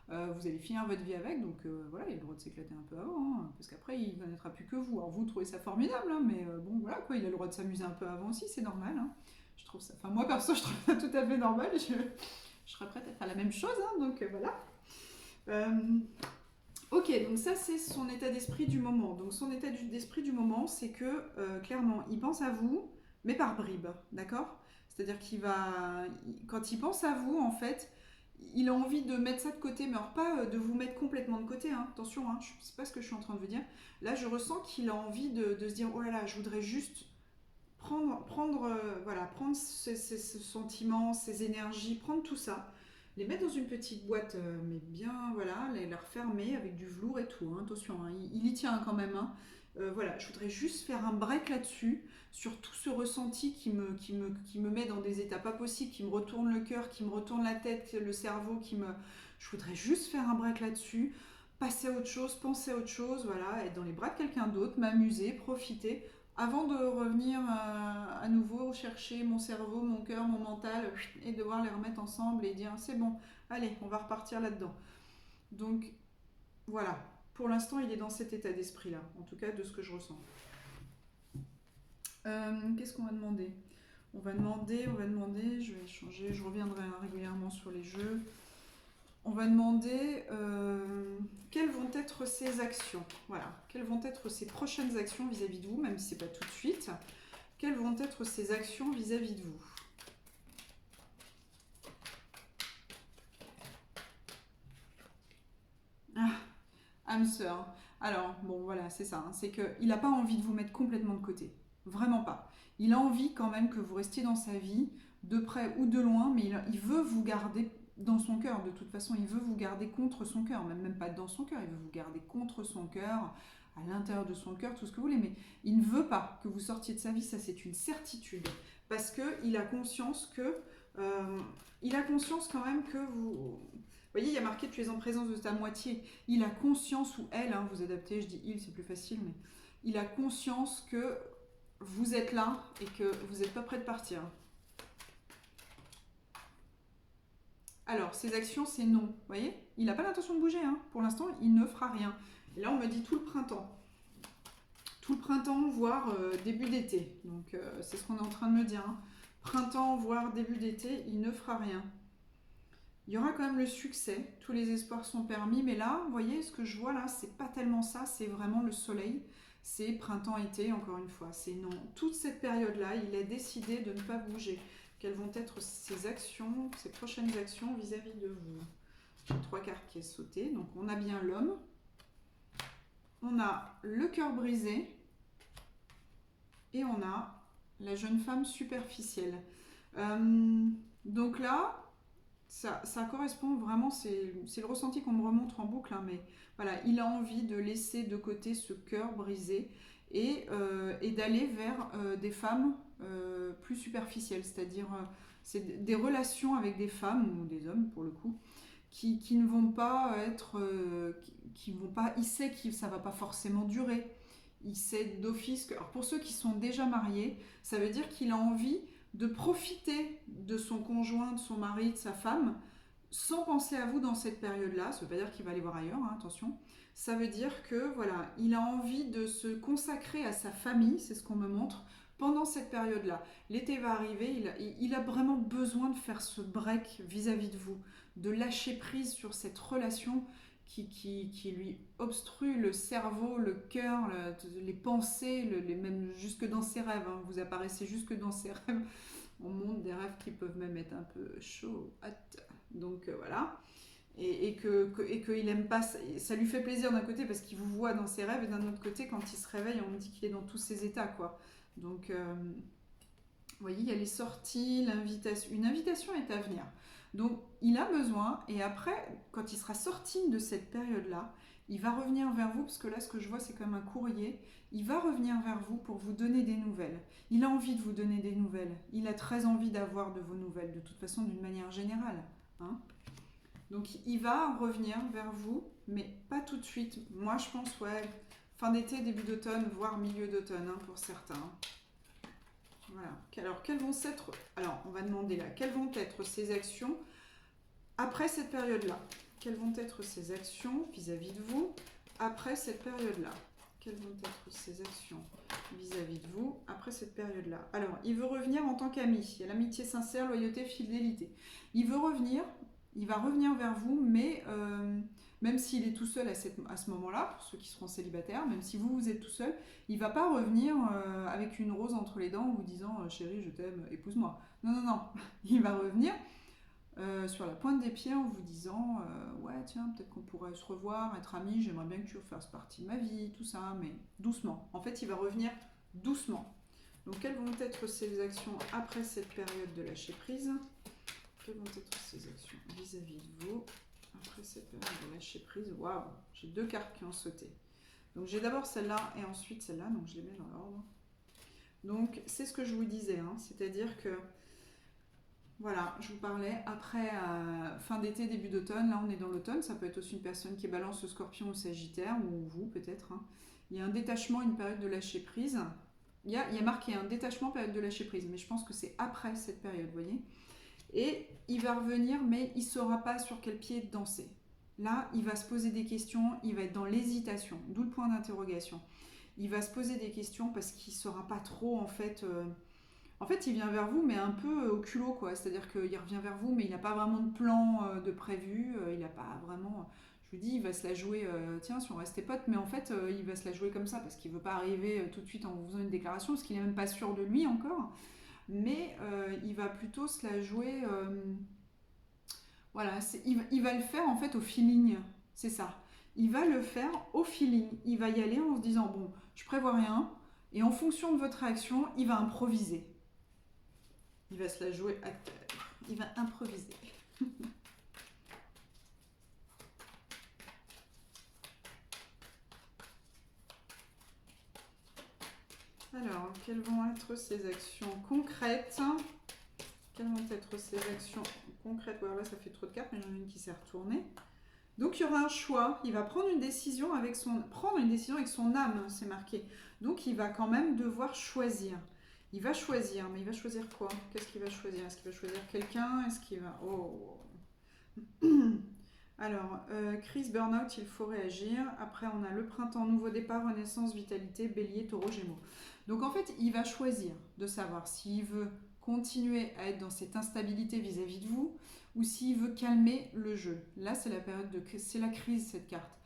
Vous allez finir votre vie avec, donc voilà, il a le droit de s'éclater un peu avant, hein, parce qu'après il ne connaîtra plus que vous. Alors vous trouvez ça formidable, hein, mais bon voilà quoi, il a le droit de s'amuser un peu avant aussi, c'est normal. Hein. Je trouve ça, enfin moi perso, je trouve ça tout à fait normal. Je serais prête à faire la même chose, hein, donc voilà. Ok, donc ça c'est son état d'esprit du moment. Donc son état d'esprit du moment, c'est que clairement, il pense à vous, mais par bribes, d'accord? C'est-à-dire quand il pense à vous, en fait, il a envie de mettre ça de côté, mais alors pas de vous mettre complètement de côté, hein. Attention, hein, c'est pas ce que je suis en train de vous dire. Là, je ressens qu'il a envie de se dire, oh là là, je voudrais juste prendre ces sentiments, ces énergies, prendre tout ça, les mettre dans une petite boîte, mais bien, voilà, les refermer avec du velours et tout. Hein, attention, hein, il y tient quand même. Hein. Voilà, je voudrais juste faire un break là-dessus, sur tout ce ressenti qui me met dans des états pas possibles, qui me retourne le cœur, qui me retourne la tête, le cerveau, Je voudrais juste faire un break là-dessus, passer à autre chose, penser à autre chose, voilà, être dans les bras de quelqu'un d'autre, m'amuser, profiter, avant de revenir à nouveau chercher mon cerveau, mon cœur, mon mental, et devoir les remettre ensemble et dire c'est bon, allez, on va repartir là-dedans. Donc voilà, pour l'instant il est dans cet état d'esprit-là, en tout cas de ce que je ressens. Qu'est-ce qu'on va demander ? On va demander, je vais changer, je reviendrai régulièrement sur les jeux. On va demander quelles vont être ses actions. Voilà, quelles vont être ses prochaines actions vis-à-vis de vous, même si ce n'est pas tout de suite. Quelles vont être ses actions vis-à-vis de vous ? Ah, âme sœur. Alors, bon, voilà, c'est ça. Hein, c'est qu'il n'a pas envie de vous mettre complètement de côté. Vraiment pas. Il a envie quand même que vous restiez dans sa vie, de près ou de loin, mais il veut vous garder dans son cœur. De toute façon, il veut vous garder contre son cœur. Même pas dans son cœur, il veut vous garder contre son cœur, à l'intérieur de son cœur, tout ce que vous voulez. Mais il ne veut pas que vous sortiez de sa vie, ça c'est une certitude. Parce qu'il a conscience que... il a conscience quand même que vous... Vous voyez, il y a marqué tu es en présence de ta moitié. Il a conscience, ou elle, hein, vous adaptez, je dis il, c'est plus facile, mais il a conscience que vous êtes là et que vous n'êtes pas prêt de partir. Alors, ses actions, c'est non. Vous voyez, il n'a pas l'intention de bouger. Hein. Pour l'instant, il ne fera rien. Et là, on me dit tout le printemps. Tout le printemps, voire début d'été. Donc, c'est ce qu'on est en train de me dire. Hein. Printemps, voire début d'été, il ne fera rien. Il y aura quand même le succès, tous les espoirs sont permis, mais là, vous voyez, ce que je vois là, c'est pas tellement ça, c'est vraiment le soleil, c'est printemps-été, encore une fois, c'est non. Toute cette période-là, il a décidé de ne pas bouger. Quelles vont être ses actions, ses prochaines actions vis-à-vis de vous ? J'ai 3 cartes qui sont sautées, donc on a bien l'homme, on a le cœur brisé, et on a la jeune femme superficielle. Donc là, ça correspond vraiment, c'est le ressenti qu'on me remonte en boucle, hein, mais voilà, il a envie de laisser de côté ce cœur brisé et d'aller vers des femmes plus superficielles, c'est-à-dire c'est des relations avec des femmes ou des hommes pour le coup, qui ne vont pas être, qui vont pas, il sait que ça va pas forcément durer. Il sait d'office que, alors pour ceux qui sont déjà mariés, ça veut dire qu'il a envie de profiter de son conjoint, de son mari, de sa femme, sans penser à vous dans cette période-là. Ça ne veut pas dire qu'il va aller voir ailleurs, hein, attention. Ça veut dire que voilà, il a envie de se consacrer à sa famille, c'est ce qu'on me montre, pendant cette période-là. L'été va arriver, il a vraiment besoin de faire ce break vis-à-vis de vous, de lâcher prise sur cette relation qui lui obstrue le cerveau, le cœur, les pensées, même jusque dans ses rêves. Hein. Vous apparaissez jusque dans ses rêves. On montre des rêves qui peuvent même être un peu chauds. Donc voilà. Et qu'il aime pas, ça lui fait plaisir d'un côté parce qu'il vous voit dans ses rêves, et d'un autre côté, quand il se réveille, on me dit qu'il est dans tous ses états, quoi. Donc, vous voyez, il y a les sorties, l'invitation. Une invitation est à venir. Donc, il a besoin, et après, quand il sera sorti de cette période-là, il va revenir vers vous, parce que là, ce que je vois, c'est comme un courrier. Il va revenir vers vous pour vous donner des nouvelles. Il a envie de vous donner des nouvelles. Il a très envie d'avoir de vos nouvelles, de toute façon, d'une manière générale. Hein. Donc, il va revenir vers vous, mais pas tout de suite. Moi, je pense, ouais, fin d'été, début d'automne, voire milieu d'automne, hein, pour certains. Voilà. Alors, quelles vont être... Alors, on va demander là, quelles vont être ces actions après cette période-là? Quelles vont être ces actions vis-à-vis de vous après cette période-là? Quelles vont être ces actions vis-à-vis de vous après cette période-là? Alors, il veut revenir en tant qu'ami. Il y a l'amitié sincère, loyauté, fidélité. Il veut revenir, il va revenir vers vous, mais même s'il est tout seul à ce moment-là, pour ceux qui seront célibataires, même si vous êtes tout seul, il ne va pas revenir avec une rose entre les dents en vous disant chérie, je t'aime, épouse-moi. Non, non, non. Il va revenir sur la pointe des pieds en vous disant ouais, tiens, peut-être qu'on pourrait se revoir, être amis, j'aimerais bien que tu fasses partie de ma vie, tout ça, mais doucement. En fait, il va revenir doucement. Donc, quelles vont être ces actions après cette période de lâcher prise? Quelles vont être ces actions vis-à-vis de vous après cette période de lâcher prise? Waouh, j'ai deux cartes qui ont sauté. Donc, j'ai d'abord celle-là et ensuite celle-là, donc je les mets dans l'ordre. Donc, c'est ce que je vous disais, hein, c'est-à-dire que voilà, je vous parlais après fin d'été, début d'automne. Là, on est dans l'automne. Ça peut être aussi une personne qui est balance, le scorpion ou sagittaire, ou vous peut-être. Hein. Il y a un détachement, une période de lâcher prise. Il y a marqué un détachement, période de lâcher prise, mais je pense que c'est après cette période, vous voyez. Et il va revenir, mais il ne saura pas sur quel pied danser. Là, il va se poser des questions, il va être dans l'hésitation, d'où le point d'interrogation. Il va se poser des questions parce qu'il ne saura pas trop, en fait... En fait, il vient vers vous, mais un peu au culot, quoi. C'est-à-dire qu'il revient vers vous, mais il n'a pas vraiment de plan de prévu. Il n'a pas vraiment... Je vous dis, il va se la jouer... tiens, si on restait potes, mais en fait, il va se la jouer comme ça, parce qu'il ne veut pas arriver tout de suite en vous faisant une déclaration, parce qu'il n'est même pas sûr de lui encore. Mais il va plutôt se la jouer... voilà, il va le faire, en fait, au feeling. C'est ça. Il va le faire au feeling. Il va y aller en se disant, bon, je prévois rien, et en fonction de votre réaction, il va improviser. Il va se la jouer acteur. Il va improviser. Alors, quelles vont être ces actions concrètes? Quelles vont être ces actions concrètes? Voilà, ça fait trop de cartes, mais j'en ai une qui s'est retournée. Donc, il y aura un choix. Il va prendre une décision avec son âme, c'est marqué. Donc, il va quand même devoir choisir. Il va choisir, mais il va choisir quoi? Qu'est-ce qu'il va choisir? Est-ce qu'il va choisir quelqu'un? Est-ce qu'il va... Oh. Alors, crise, burn-out, il faut réagir. Après, on a le printemps, nouveau départ, renaissance, vitalité, bélier, taureau, gémeaux. Donc, en fait, il va choisir de savoir s'il veut continuer à être dans cette instabilité vis-à-vis de vous ou s'il veut calmer le jeu. Là, c'est la période de... C'est la crise, cette carte.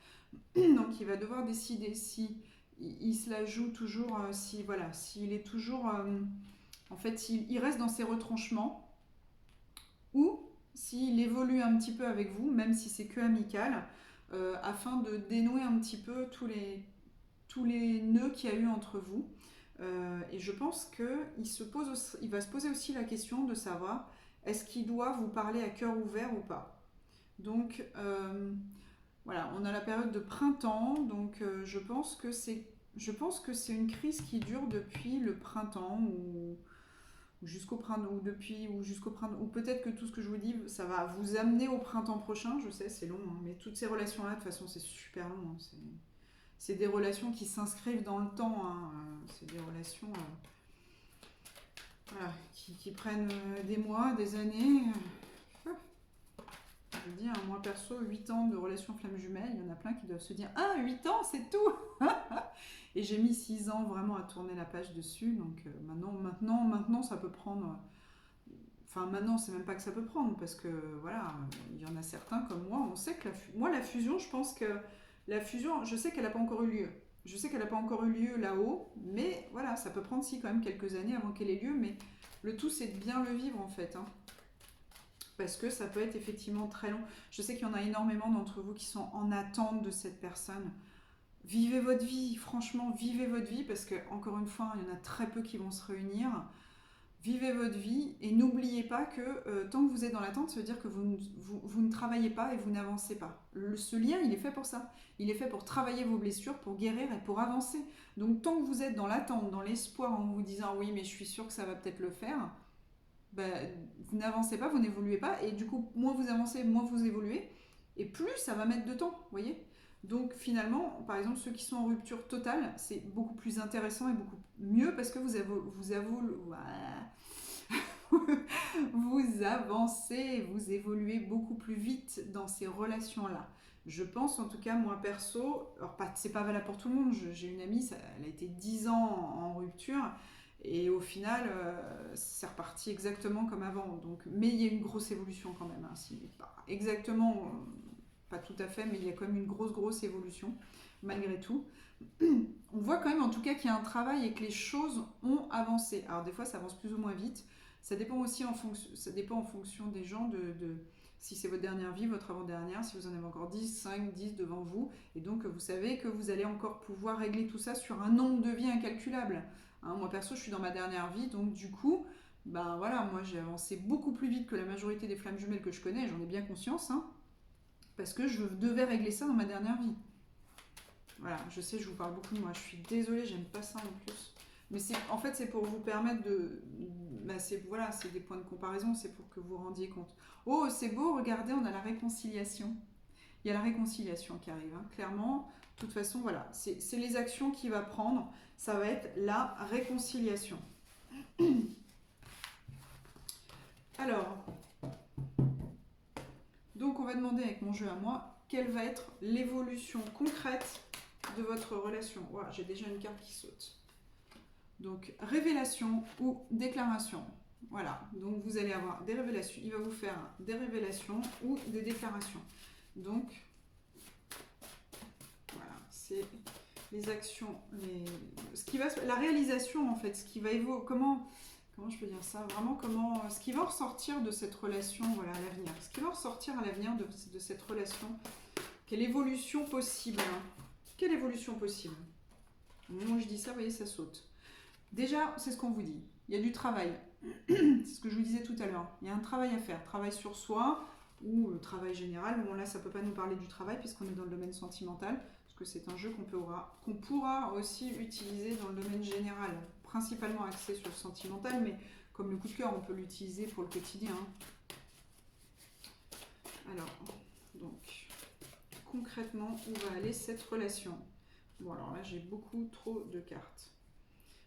Donc, il va devoir décider si... Il se la joue toujours, s'il est toujours, en fait, il reste dans ses retranchements, ou s'il évolue un petit peu avec vous, même si c'est que amical, afin de dénouer un petit peu tous les nœuds qu'il y a eu entre vous. Et je pense qu'il va se poser aussi la question de savoir, Est-ce qu'il doit vous parler à cœur ouvert ou pas? Donc, voilà, on a la période de printemps, donc je pense que c'est une crise qui dure depuis le printemps ou jusqu'au printemps ou jusqu'au printemps ou peut-être que tout ce que je vous dis ça va vous amener au printemps prochain. Je sais, c'est long, hein, mais toutes ces relations là de toute façon c'est super long, hein, c'est des relations qui s'inscrivent dans le temps, hein, c'est des relations voilà, qui prennent des mois, des années. Je veux dire, moi perso, 8 ans de relation flamme jumelle, il y en a plein qui doivent se dire ah, 8 ans, c'est tout. Et j'ai mis 6 ans vraiment à tourner la page dessus, donc maintenant, ça peut prendre. Enfin, maintenant, c'est même pas que ça peut prendre, parce que voilà, il y en a certains comme moi, on sait que moi, la fusion, je pense que la fusion, je sais qu'elle n'a pas encore eu lieu. Je sais qu'elle n'a pas encore eu lieu là-haut, mais voilà, ça peut prendre si quand même quelques années avant qu'elle ait lieu, mais le tout, c'est de bien le vivre en fait, hein, parce que ça peut être effectivement très long. Je sais qu'il y en a énormément d'entre vous qui sont en attente de cette personne. Vivez votre vie, franchement, vivez votre vie, parce que encore une fois, il y en a très peu qui vont se réunir. Vivez votre vie et n'oubliez pas que tant que vous êtes dans l'attente, ça veut dire que vous ne travaillez pas et vous n'avancez pas. Ce lien, il est fait pour ça. Il est fait pour travailler vos blessures, pour guérir et pour avancer. Donc tant que vous êtes dans l'attente, dans l'espoir, en vous disant oui mais je suis sûre que ça va peut-être le faire, ben, vous n'avancez pas, vous n'évoluez pas, et du coup moins vous avancez, moins vous évoluez, et plus ça va mettre de temps, vous voyez. Donc finalement, par exemple, ceux qui sont en rupture totale, c'est beaucoup plus intéressant et beaucoup mieux parce que vous avancez, vous évoluez beaucoup plus vite dans ces relations-là. Je pense en tout cas, moi perso, alors c'est pas valable pour tout le monde, j'ai une amie, elle a été 10 ans en rupture, et au final, c'est reparti exactement comme avant. Donc, mais il y a une grosse évolution quand même, hein, pas exactement, pas tout à fait, mais il y a quand même une grosse évolution, malgré tout. On voit quand même en tout cas qu'il y a un travail et que les choses ont avancé. Alors des fois ça avance plus ou moins vite, ça dépend aussi ça dépend en fonction des gens, si c'est votre dernière vie, votre avant-dernière, si vous en avez encore 10, 5, 10 devant vous, et donc vous savez que vous allez encore pouvoir régler tout ça sur un nombre de vies incalculable. Hein, moi perso je suis dans ma dernière vie, donc du coup, ben voilà, moi j'ai avancé beaucoup plus vite que la majorité des flammes jumelles que je connais, j'en ai bien conscience, hein, parce que je devais régler ça dans ma dernière vie. Voilà, je sais, je vous parle beaucoup de moi. Je suis désolée, j'aime pas ça en plus. Mais en fait, c'est pour vous permettre de. Bah, voilà, c'est des points de comparaison, c'est pour que vous vous rendiez compte. Oh, c'est beau, regardez, on a la réconciliation. Il y a la réconciliation qui arrive, hein, clairement. De toute façon, voilà, c'est les actions qu'il va prendre. Ça va être la réconciliation. Alors, donc on va demander avec mon jeu à moi, quelle va être l'évolution concrète de votre relation. Wow, j'ai déjà une carte qui saute. Donc, révélation ou déclaration. Voilà, donc vous allez avoir des révélations. Il va vous faire des révélations ou des déclarations. Donc, voilà, c'est les actions, la réalisation en fait, ce qui va évoluer, comment je peux dire ça, vraiment ce qui va ressortir de cette relation, voilà, à l'avenir. Ce qui va ressortir à l'avenir de cette relation, quelle évolution possible, hein. Quelle évolution possible? Moi je dis ça, vous voyez, ça saute. Déjà, c'est ce qu'on vous dit. Il y a du travail. C'est ce que je vous disais tout à l'heure. Il y a un travail à faire. Travail sur soi ou travail général. Bon, là, ça ne peut pas nous parler du travail puisqu'on est dans le domaine sentimental. Parce que c'est un jeu qu'on pourra aussi utiliser dans le domaine général. Principalement axé sur le sentimental, mais comme le coup de cœur, on peut l'utiliser pour le quotidien. Alors, donc, concrètement, où va aller cette relation? Bon, alors là, j'ai beaucoup trop de cartes.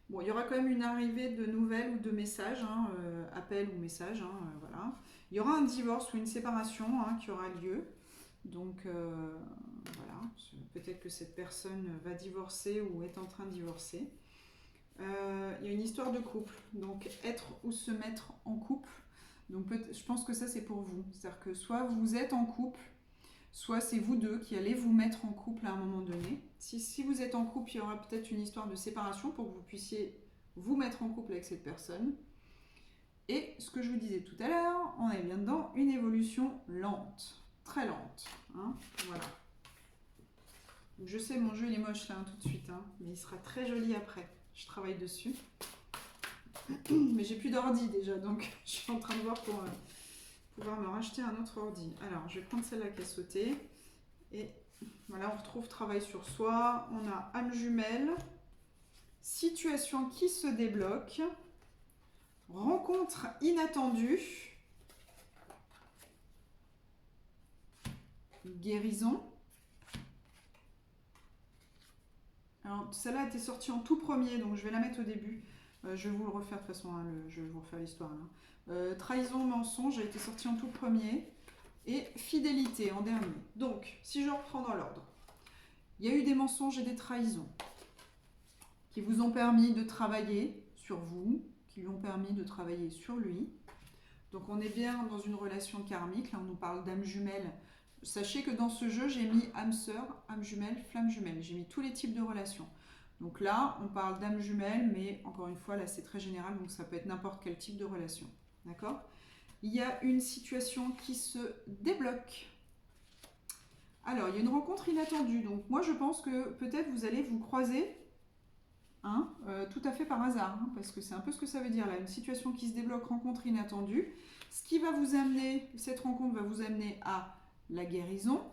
Bon, il y aura quand même une arrivée de nouvelles ou de messages, hein, appels ou messages, hein, voilà. Il y aura un divorce ou une séparation, hein, qui aura lieu. Donc, voilà, peut-être que cette personne va divorcer ou est en train de divorcer. Il y a une histoire de couple, donc être ou se mettre en couple. Donc, je pense que ça, c'est pour vous. C'est-à-dire que soit vous êtes en couple, soit c'est vous deux qui allez vous mettre en couple à un moment donné. Si vous êtes en couple, il y aura peut-être une histoire de séparation pour que vous puissiez vous mettre en couple avec cette personne. Et ce que je vous disais tout à l'heure, on est bien dedans, une évolution lente, très lente. Hein, voilà. Donc je sais, mon jeu il est moche là, hein, tout de suite, hein, mais il sera très joli après. Je travaille dessus. Mais j'ai plus d'ordi déjà, donc je suis en train de voir pour pouvoir me racheter un autre ordi. Alors, je vais prendre celle-là qui a sauté. Et voilà, on retrouve travail sur soi. On a âme jumelle, situation qui se débloque, rencontre inattendue, guérison. Alors, celle-là a été sortie en tout premier, donc je vais la mettre au début. Je vais vous le refaire de toute façon, hein, je vais vous refaire l'histoire. Trahison, mensonge a été sorti en tout premier. Et fidélité en dernier. Donc, si je reprends dans l'ordre, il y a eu des mensonges et des trahisons qui vous ont permis de travailler sur vous, qui lui ont permis de travailler sur lui. Donc, on est bien dans une relation karmique. Là, on nous parle d'âme jumelle. Sachez que dans ce jeu, j'ai mis âme sœur, âme jumelle, flamme jumelle. J'ai mis tous les types de relations. Donc là, on parle d'âme jumelle, mais encore une fois, là, c'est très général, donc ça peut être n'importe quel type de relation. D'accord ? Il y a une situation qui se débloque. Alors, il y a une rencontre inattendue. Donc, moi, je pense que peut-être vous allez vous croiser, tout à fait par hasard, parce que c'est un peu ce que ça veut dire là. Une situation qui se débloque, rencontre inattendue. Ce qui va vous amener, cette rencontre va vous amener à la guérison.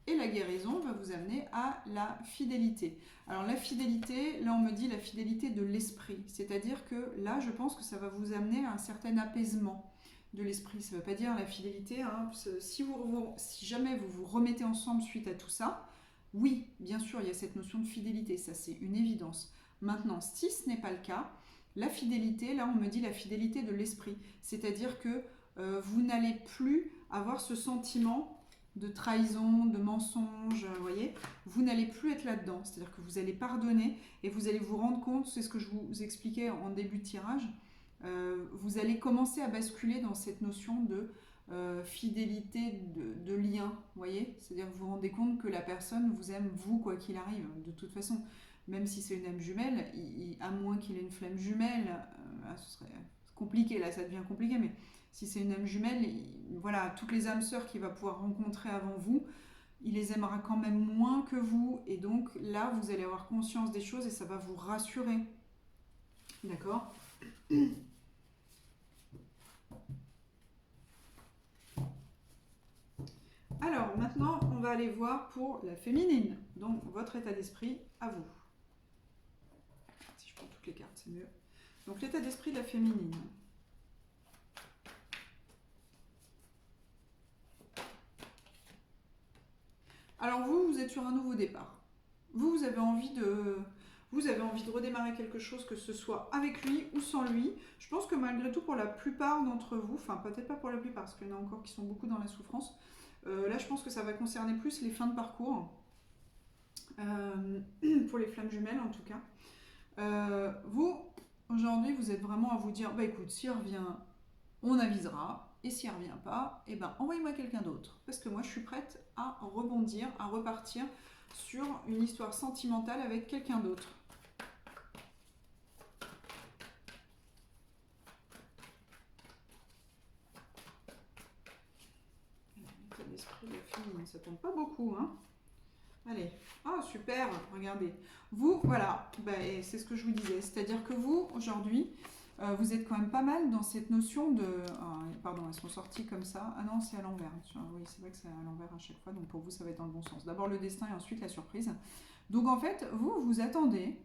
Et la guérison va vous amener à la fidélité. Alors, la fidélité, là, on me dit la fidélité de l'esprit. C'est-à-dire que là, je pense que ça va vous amener à un certain apaisement de l'esprit. Ça ne veut pas dire la fidélité. Si jamais vous vous remettez ensemble suite à tout ça, oui, bien sûr, il y a cette notion de fidélité. Ça, c'est une évidence. Maintenant, si ce n'est pas le cas, la fidélité, là, on me dit la fidélité de l'esprit. C'est-à-dire que vous n'allez plus avoir ce sentiment de trahison, de mensonge, vous voyez, vous n'allez plus être là-dedans. C'est-à-dire que vous allez pardonner et vous allez vous rendre compte, c'est ce que je vous expliquais en début de tirage, vous allez commencer à basculer dans cette notion de fidélité, de lien, vous voyez. C'est-à-dire que vous vous rendez compte que la personne vous aime, vous, quoi qu'il arrive, de toute façon. Même si c'est une âme jumelle, à moins qu'il ait une flamme jumelle, ce serait compliqué, là ça devient compliqué, mais si c'est une âme jumelle, voilà, toutes les âmes sœurs qu'il va pouvoir rencontrer avant vous, il les aimera quand même moins que vous, et donc là, vous allez avoir conscience des choses et ça va vous rassurer. D'accord ? Alors, maintenant, on va aller voir pour la féminine, donc votre état d'esprit à vous. Si je prends toutes les cartes, c'est mieux. Donc, l'état d'esprit de la féminine. Alors vous êtes sur un nouveau départ. Vous avez envie de redémarrer quelque chose, que ce soit avec lui ou sans lui. Je pense que malgré tout, pour la plupart d'entre vous, enfin peut-être pas pour la plupart, parce qu'il y en a encore qui sont beaucoup dans la souffrance, là je pense que ça va concerner plus les fins de parcours, pour les flammes jumelles en tout cas. Vous, aujourd'hui, vous êtes vraiment à vous dire, bah écoute, s'il revient, on avisera. Et s'il ne revient pas, eh ben, envoyez-moi quelqu'un d'autre. Parce que moi, je suis prête à rebondir, à repartir sur une histoire sentimentale avec quelqu'un d'autre. L'état d'esprit de la féminine, ça tombe pas beaucoup, hein. Allez, ah super, regardez. Vous, voilà, c'est ce que je vous disais. C'est-à-dire que vous, aujourd'hui, vous êtes quand même pas mal dans cette notion de... pardon, elles sont sorties comme ça. Ah non, c'est à l'envers. Oui, c'est vrai que c'est à l'envers à chaque fois, donc pour vous, ça va être dans le bon sens. D'abord le destin et ensuite la surprise. Donc en fait, vous attendez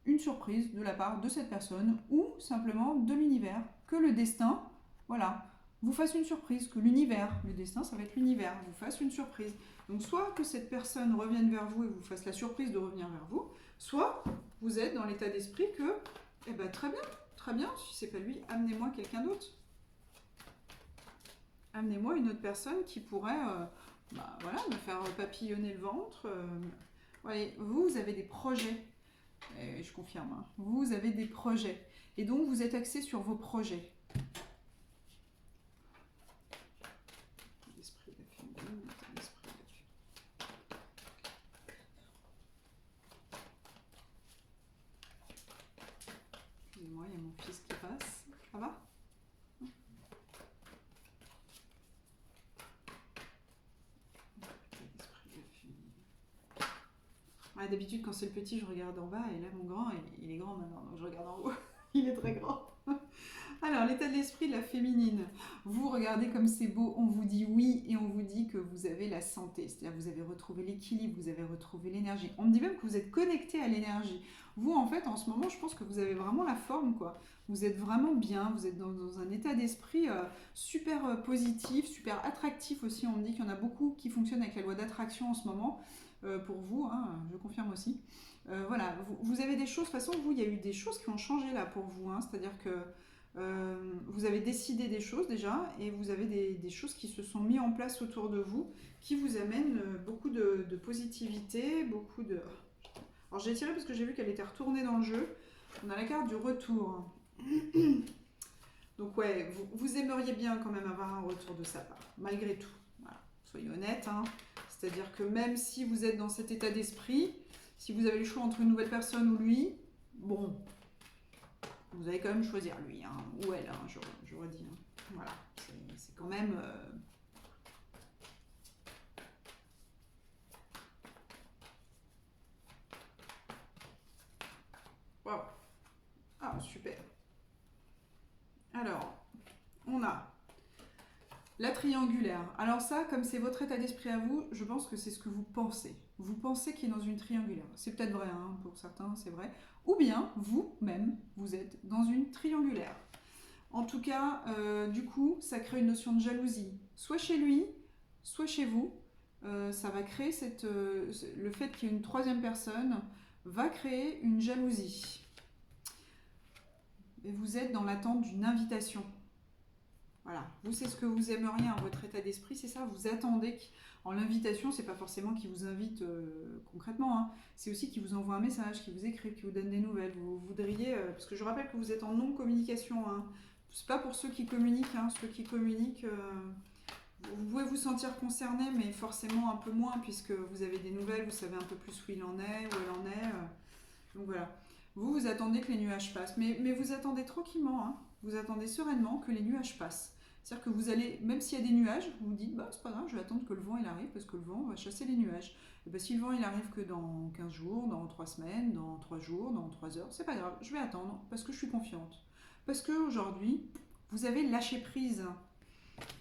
une surprise de la part de cette personne ou simplement de l'univers, que le destin, voilà, vous fasse une surprise, que l'univers, le destin, ça va être l'univers, vous fasse une surprise. Donc soit que cette personne revienne vers vous et vous fasse la surprise de revenir vers vous, soit vous êtes dans l'état d'esprit que, eh ben très bien, si c'est pas lui, amenez-moi quelqu'un d'autre. Amenez-moi une autre personne qui pourrait voilà, me faire papillonner le ventre. Voyez, vous avez des projets, et je confirme, hein, vous avez des projets. Et donc vous êtes axé sur vos projets. L'esprit de la féminine, l'esprit de la féminine. Excusez-moi, il y a mon fils qui passe. Ça va ? Ouais, d'habitude, quand c'est le petit, je regarde en bas, et là, mon grand, il est grand maintenant, donc je regarde en haut. Il est très grand. Alors, l'état de l'esprit de la féminine. Vous regardez comme c'est beau, on vous dit oui et on vous dit que vous avez la santé. C'est-à-dire que vous avez retrouvé l'équilibre, vous avez retrouvé l'énergie. On me dit même que vous êtes connecté à l'énergie. Vous, en fait, en ce moment, je pense que vous avez vraiment la forme, quoi. Vous êtes vraiment bien, vous êtes dans un état d'esprit super positif, super attractif aussi. On me dit qu'il y en a beaucoup qui fonctionnent avec la loi d'attraction en ce moment. Pour vous, hein, je confirme aussi. Voilà, vous avez des choses, de toute façon, vous, il y a eu des choses qui ont changé là pour vous. Hein, c'est-à-dire que vous avez décidé des choses déjà et vous avez des choses qui se sont mises en place autour de vous qui vous amènent beaucoup de positivité, beaucoup de... Alors j'ai tiré parce que j'ai vu qu'elle était retournée dans le jeu. On a la carte du retour. Donc ouais, vous aimeriez bien quand même avoir un retour de sa part, malgré tout. Voilà. Soyez honnête, hein. C'est-à-dire que même si vous êtes dans cet état d'esprit, si vous avez le choix entre une nouvelle personne ou lui, bon, vous allez quand même choisir lui, hein, ou elle, hein, j'aurais dit. Hein. Voilà, c'est quand même... Waouh. Ah, super. Alors, on a la triangulaire. Alors ça, comme c'est votre état d'esprit à vous, je pense que c'est ce que vous pensez. Vous pensez qu'il est dans une triangulaire. C'est peut-être vrai, hein, pour certains, c'est vrai. Ou bien, vous-même, vous êtes dans une triangulaire. En tout cas, du coup, ça crée une notion de jalousie. Soit chez lui, soit chez vous. Ça va créer le fait qu'il y ait une troisième personne va créer une jalousie. Et vous êtes dans l'attente d'une invitation. Voilà, vous c'est ce que vous aimeriez, hein, votre état d'esprit, c'est ça, vous attendez en l'invitation, c'est pas forcément qu'il vous invite concrètement, hein, c'est aussi qu'il vous envoie un message, qu'il vous écrit, qu'il vous donne des nouvelles, vous voudriez, parce que je rappelle que vous êtes en non-communication, hein, c'est pas pour ceux qui communiquent, hein, ceux qui communiquent, vous pouvez vous sentir concerné, mais forcément un peu moins, puisque vous avez des nouvelles, vous savez un peu plus où il en est, où elle en est, donc voilà. Vous attendez que les nuages passent, mais vous attendez tranquillement, hein, vous attendez sereinement que les nuages passent. C'est-à-dire que vous allez, même s'il y a des nuages, vous vous dites, bah, c'est pas grave, je vais attendre que le vent il arrive, parce que le vent va chasser les nuages. Et bah, si le vent il arrive que dans 15 jours, dans 3 semaines, dans 3 jours, dans 3 heures, c'est pas grave, je vais attendre, parce que je suis confiante. Parce qu'aujourd'hui, vous avez lâché prise.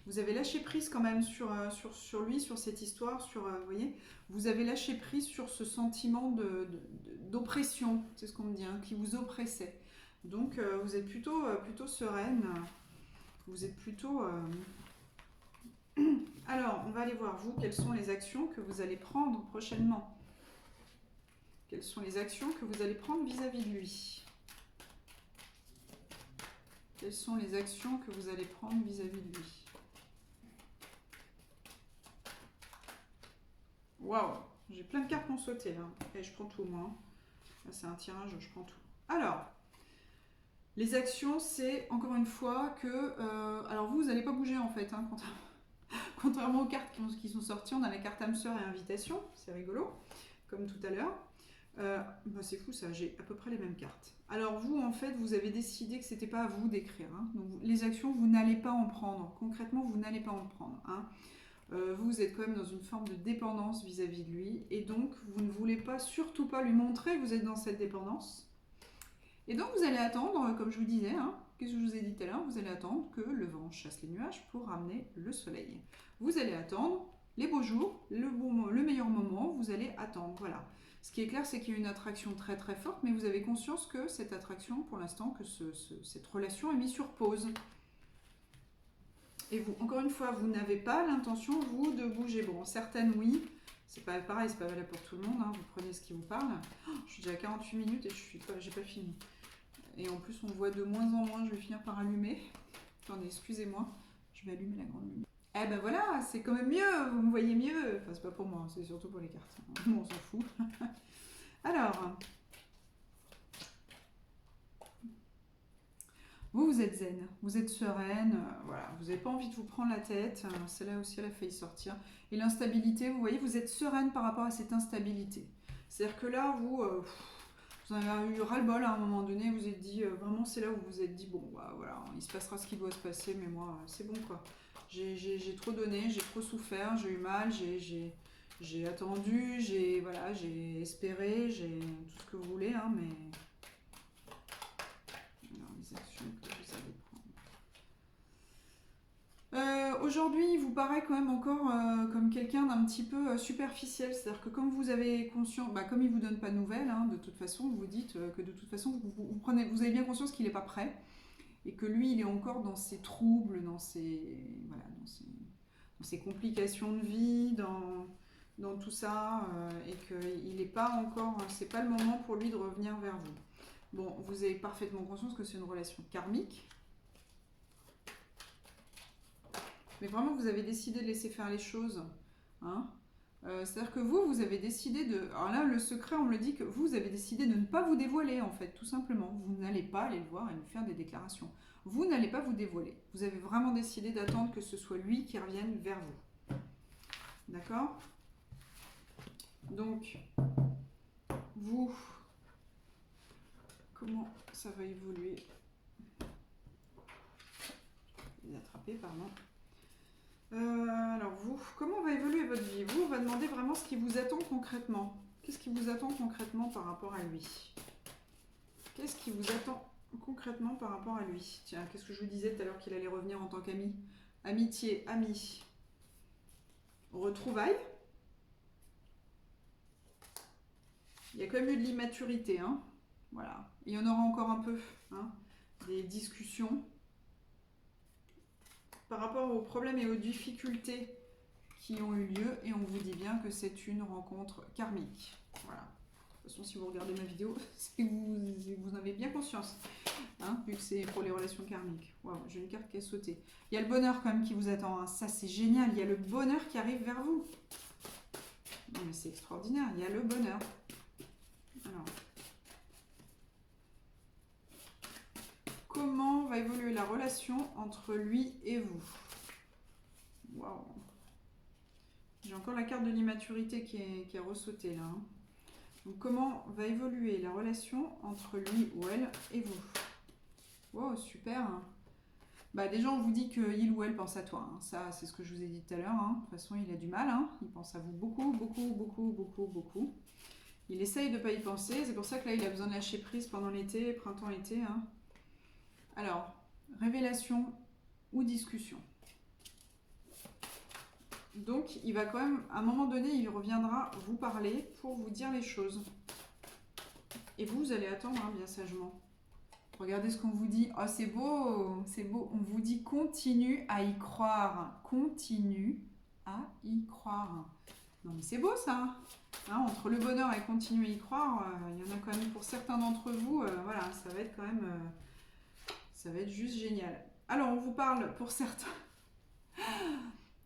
Vous avez lâché prise quand même sur lui, sur cette histoire, vous voyez, vous avez lâché prise sur ce sentiment d'oppression, c'est ce qu'on me dit, hein, qui vous oppressait. Donc vous êtes plutôt sereine, vous êtes plutôt... Alors, on va aller voir, vous, quelles sont les actions que vous allez prendre prochainement. Quelles sont les actions que vous allez prendre vis-à-vis de lui? Quelles sont les actions que vous allez prendre vis-à-vis de lui? Waouh, j'ai plein de cartes qui ont sauté là. Et je prends tout moi. Là, c'est un tirage, je prends tout. Alors, les actions, c'est encore une fois que... alors vous n'allez pas bouger en fait. Hein, contrairement aux cartes qui sont sorties, on a la carte âme sœur et invitation. C'est rigolo, comme tout à l'heure. Bah c'est fou ça, j'ai à peu près les mêmes cartes. Alors vous, en fait, vous avez décidé que c'était pas à vous d'écrire. Hein. Donc les actions, vous n'allez pas en prendre. Concrètement, vous n'allez pas en prendre. Hein. Vous êtes quand même dans une forme de dépendance vis-à-vis de lui et donc vous ne voulez pas, surtout pas lui montrer que vous êtes dans cette dépendance. Et donc vous allez attendre, comme je vous disais, hein, qu'est-ce que je vous ai dit tout à l'heure, vous allez attendre que le vent chasse les nuages pour ramener le soleil. Vous allez attendre les beaux jours, le meilleur moment, vous allez attendre, voilà. Ce qui est clair, c'est qu'il y a une attraction très très forte, mais vous avez conscience que cette attraction, pour l'instant, que cette relation est mise sur pause. Et vous, encore une fois, vous n'avez pas l'intention, vous, de bouger. Bon, certaines, oui. C'est pas pareil, c'est pas valable pour tout le monde. Hein. Vous prenez ce qui vous parle. Oh, je suis déjà à 48 minutes et j'ai pas fini. Et en plus, on voit de moins en moins. Je vais finir par allumer. Attendez, excusez-moi. Je vais allumer la grande lumière. Eh ben voilà, c'est quand même mieux. Vous me voyez mieux. Enfin, c'est pas pour moi, c'est surtout pour les cartes. Bon, on s'en fout. Alors... vous êtes zen, vous êtes sereine, voilà, vous n'avez pas envie de vous prendre la tête, celle-là aussi elle a failli sortir. Et l'instabilité, vous voyez, vous êtes sereine par rapport à cette instabilité. C'est-à-dire que là, vous avez eu ras-le-bol à un moment donné, vous êtes dit, vraiment c'est là où vous vous êtes dit, bon, bah, voilà, il se passera ce qui doit se passer, mais moi, c'est bon quoi. J'ai trop donné, j'ai trop souffert, j'ai eu mal, j'ai attendu, j'ai espéré, j'ai tout ce que vous voulez, hein, mais... Alors, les actions que vous allez prendre. Aujourd'hui, il vous paraît quand même encore comme quelqu'un d'un petit peu superficiel. C'est-à-dire que comme vous avez conscience, comme il vous donne pas de nouvelles, hein, de toute façon, vous dites que de toute façon, vous avez bien conscience qu'il n'est pas prêt et que lui, il est encore dans ses troubles, voilà, dans ses complications de vie, dans tout ça, et qu'il n'est pas encore, c'est pas le moment pour lui de revenir vers vous. Bon, vous avez parfaitement conscience que c'est une relation karmique. Mais vraiment, vous avez décidé de laisser faire les choses. Hein. C'est-à-dire que vous avez décidé de... Alors là, le secret, on me le dit que vous avez décidé de ne pas vous dévoiler, en fait, tout simplement. Vous n'allez pas aller le voir et lui faire des déclarations. Vous n'allez pas vous dévoiler. Vous avez vraiment décidé d'attendre que ce soit lui qui revienne vers vous. D'accord? Donc, vous... Comment ça va évoluer? Les attraper, pardon. Alors vous, comment va évoluer votre vie? Vous, on va demander vraiment ce qui vous attend concrètement. Qu'est-ce qui vous attend concrètement par rapport à lui? Qu'est-ce qui vous attend concrètement par rapport à lui? Tiens, qu'est-ce que je vous disais tout à l'heure qu'il allait revenir en tant qu'ami? Amitié, ami. Retrouvailles. Il y a quand même eu de l'immaturité, hein. Voilà. Il y en aura encore un peu, hein. Des discussions. Par rapport aux problèmes et aux difficultés qui ont eu lieu, et on vous dit bien que c'est une rencontre karmique. Voilà. De toute façon, si vous regardez ma vidéo, c'est que vous en avez bien conscience, hein, vu que c'est pour les relations karmiques. Waouh, j'ai une carte qui a sauté. Il y a le bonheur quand même qui vous attend, hein. Ça c'est génial, il y a le bonheur qui arrive vers vous. Non mais c'est extraordinaire, il y a le bonheur. Alors, comment va évoluer la relation entre lui et vous? Waouh. J'ai encore la carte de l'immaturité qui a ressauté là. Hein. Donc, comment va évoluer la relation entre lui ou elle et vous? Wow, super. Bah, déjà, on vous dit qu'il ou elle pense à toi. Hein. Ça, c'est ce que je vous ai dit tout à l'heure. Hein. De toute façon, il a du mal. Hein. Il pense à vous beaucoup, beaucoup, beaucoup, beaucoup, beaucoup. Il essaye de ne pas y penser. C'est pour ça que là, il a besoin de lâcher prise pendant l'été, printemps-été. Hein. Alors, révélation ou discussion. Donc, il va quand même, à un moment donné, il reviendra vous parler pour vous dire les choses. Et vous allez attendre, hein, bien sagement. Regardez ce qu'on vous dit. Oh, c'est beau, c'est beau. On vous dit continue à y croire. Continue à y croire. Non, mais c'est beau ça. Hein, entre le bonheur et continuer à y croire, il y en a quand même pour certains d'entre vous. Voilà, ça va être quand même... ça va être juste génial. Alors, on vous parle pour certains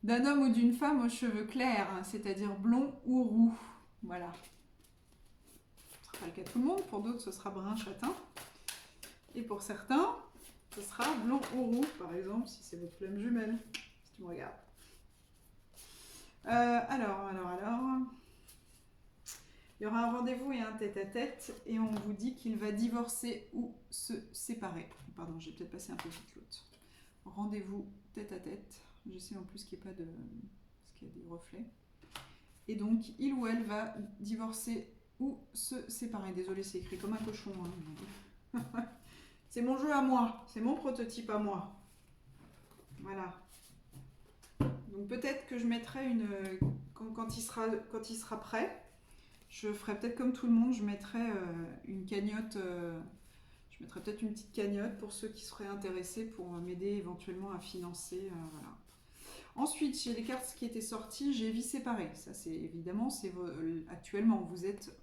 d'un homme ou d'une femme aux cheveux clairs, hein, c'est-à-dire blond ou roux. Voilà. Ce ne sera pas le cas de tout le monde. Pour d'autres, ce sera brun châtain. Et pour certains, ce sera blond ou roux, par exemple, si c'est votre flamme jumelle, si tu me regardes. Alors. Il y aura un rendez-vous et un tête-à-tête, et on vous dit qu'il va divorcer ou se séparer. Pardon, j'ai peut-être passé un peu vite l'autre. Rendez-vous tête-à-tête. J'essaie en plus qu'il n'y ait pas de... parce qu'il y a des reflets. Et donc, il ou elle va divorcer ou se séparer. Désolée, c'est écrit comme un cochon. Hein. C'est mon jeu à moi, c'est mon prototype à moi. Voilà. Donc peut-être que je mettrai une... Quand il sera prêt, je ferai peut-être comme tout le monde, je mettrai une cagnotte... je mettrai peut-être une petite cagnotte pour ceux qui seraient intéressés pour m'aider éventuellement à financer. Voilà. Ensuite, j'ai les cartes qui étaient sorties, j'ai vie séparée. Ça, c'est évidemment, actuellement, vous êtes...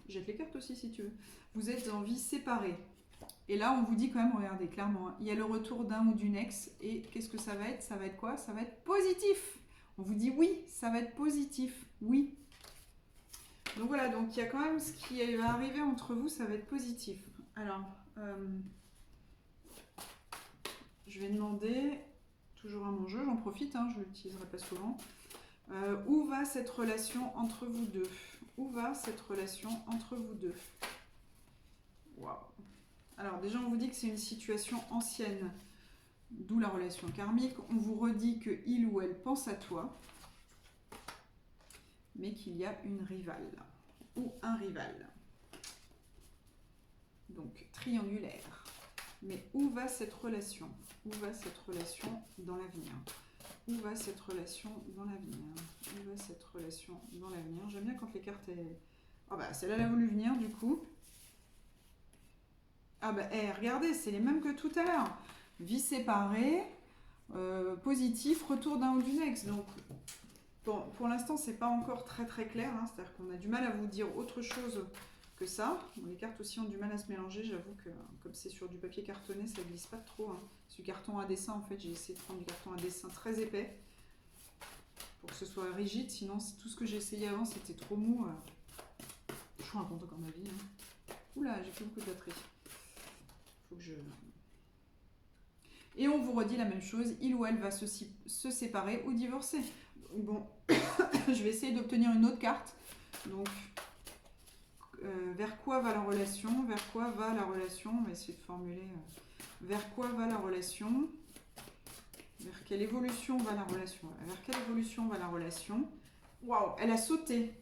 Jette les cartes aussi si tu veux. Vous êtes en vie séparée. Et là, on vous dit quand même, regardez, clairement, hein, il y a le retour d'un ou d'une ex. Et qu'est-ce que ça va être? Ça va être quoi? Ça va être positif. On vous dit oui, ça va être positif. Oui. Donc voilà, donc il y a quand même ce qui va arriver entre vous, ça va être positif. Alors, je vais demander, toujours à mon jeu, j'en profite, hein, je ne l'utiliserai pas souvent. Où va cette relation entre vous deux? Où va cette relation entre vous deux? Waouh. Alors déjà, on vous dit que c'est une situation ancienne, d'où la relation karmique. On vous redit que il ou elle pense à toi, mais qu'il y a une rivale ou un rival. Donc triangulaire. Mais où va cette relation? Où va cette relation dans l'avenir? Où va cette relation dans l'avenir? Où va cette relation dans l'avenir? J'aime bien quand les cartes... Ah bah, celle-là, elle a voulu venir, du coup. Ah bah, regardez, c'est les mêmes que tout à l'heure. Vie séparée, positif, retour d'un ou d'une ex. Donc, bon, pour l'instant, c'est pas encore très très clair. Hein, c'est-à-dire qu'on a du mal à vous dire autre chose que ça. Bon, les cartes aussi ont du mal à se mélanger. J'avoue que comme c'est sur du papier cartonné, ça glisse pas trop. Hein. C'est du carton à dessin, en fait. J'ai essayé de prendre du carton à dessin très épais pour que ce soit rigide. Sinon, tout ce que j'ai essayé avant, c'était trop mou. Je vous raconte encore ma vie. Hein. Oula, j'ai plus beaucoup de batterie. Faut que je... Et on vous redit la même chose, il ou elle va se séparer ou divorcer. Bon, je vais essayer d'obtenir une autre carte. Donc, vers quoi va la relation? Vers quoi va la relation? On va essayer de formuler. Vers quoi va la relation? Vers quelle évolution va la relation? Vers quelle évolution va la relation? Waouh, elle a sauté.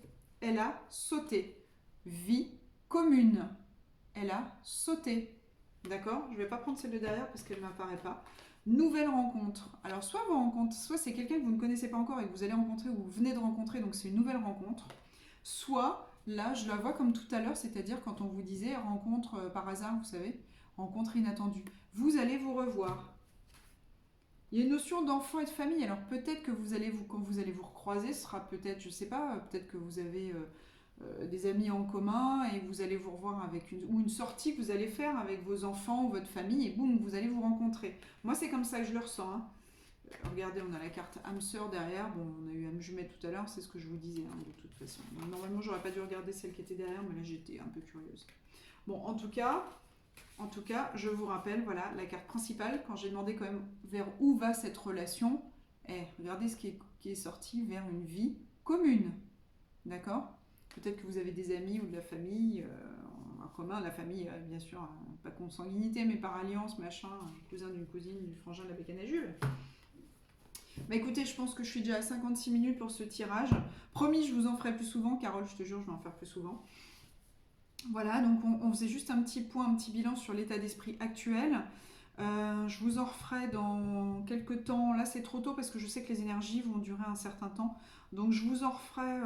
Elle a sauté. Vie commune. Elle a sauté. D'accord? Je ne vais pas prendre celle de derrière parce qu'elle ne m'apparaît pas. Nouvelle rencontre. Alors, soit c'est quelqu'un que vous ne connaissez pas encore et que vous allez rencontrer ou vous venez de rencontrer, donc c'est une nouvelle rencontre. Soit, là, je la vois comme tout à l'heure, c'est-à-dire quand on vous disait rencontre par hasard, vous savez, rencontre inattendue. Vous allez vous revoir. Il y a une notion d'enfant et de famille. Alors, peut-être que quand vous allez vous recroiser, ce sera peut-être, je ne sais pas, peut-être que vous avez... des amis en commun et vous allez vous revoir avec une sortie que vous allez faire avec vos enfants ou votre famille et boum, vous allez vous rencontrer. Moi, c'est comme ça que je le ressens. Hein. Regardez, on a la carte âme sœur derrière. Bon, on a eu âme jumelle tout à l'heure, c'est ce que je vous disais hein, de toute façon. Donc, normalement, j'aurais pas dû regarder celle qui était derrière, mais là, j'étais un peu curieuse. Bon, en tout cas, je vous rappelle, voilà, la carte principale, quand j'ai demandé quand même vers où va cette relation, regardez ce qui est sorti, vers une vie commune. D'accord ? Peut-être que vous avez des amis ou de la famille en commun. La famille, bien sûr, pas consanguinité, mais par alliance, machin, un cousin d'une cousine, du frangin de la bécane à Jules. Bah écoutez, je pense que je suis déjà à 56 minutes pour ce tirage. Promis, je vous en ferai plus souvent. Carole, je te jure, je vais en faire plus souvent. Voilà, donc on faisait juste un petit point, un petit bilan sur l'état d'esprit actuel. Je vous en referai dans quelques temps. Là, c'est trop tôt parce que je sais que les énergies vont durer un certain temps. Donc, je vous en referai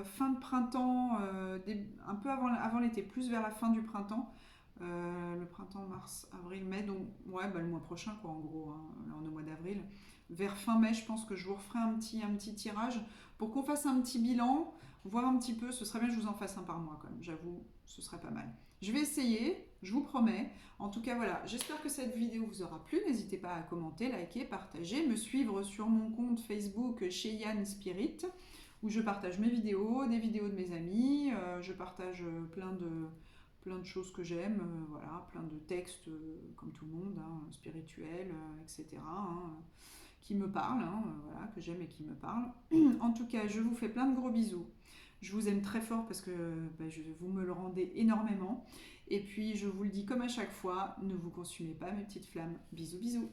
fin de printemps, un peu avant l'été, plus vers la fin du printemps. Le printemps, mars, avril, mai. Donc, ouais, bah, le mois prochain, quoi, en gros. Hein, là, on est au mois d'avril. Vers fin mai, je pense que je vous referai un petit tirage pour qu'on fasse un petit bilan, voir un petit peu. Ce serait bien que je vous en fasse un par mois, quand même. J'avoue, ce serait pas mal. Je vais essayer, je vous promets. En tout cas, voilà, j'espère que cette vidéo vous aura plu. N'hésitez pas à commenter, liker, partager, me suivre sur mon compte Facebook Cheyenne Spirit, où je partage mes vidéos, des vidéos de mes amis, je partage plein de choses que j'aime, voilà, plein de textes, comme tout le monde, hein, spirituels, etc., hein, qui me parlent, hein, voilà, que j'aime et qui me parlent. En tout cas, je vous fais plein de gros bisous. Je vous aime très fort parce que vous me le rendez énormément. Et puis, je vous le dis comme à chaque fois, ne vous consumez pas mes petites flammes. Bisous, bisous.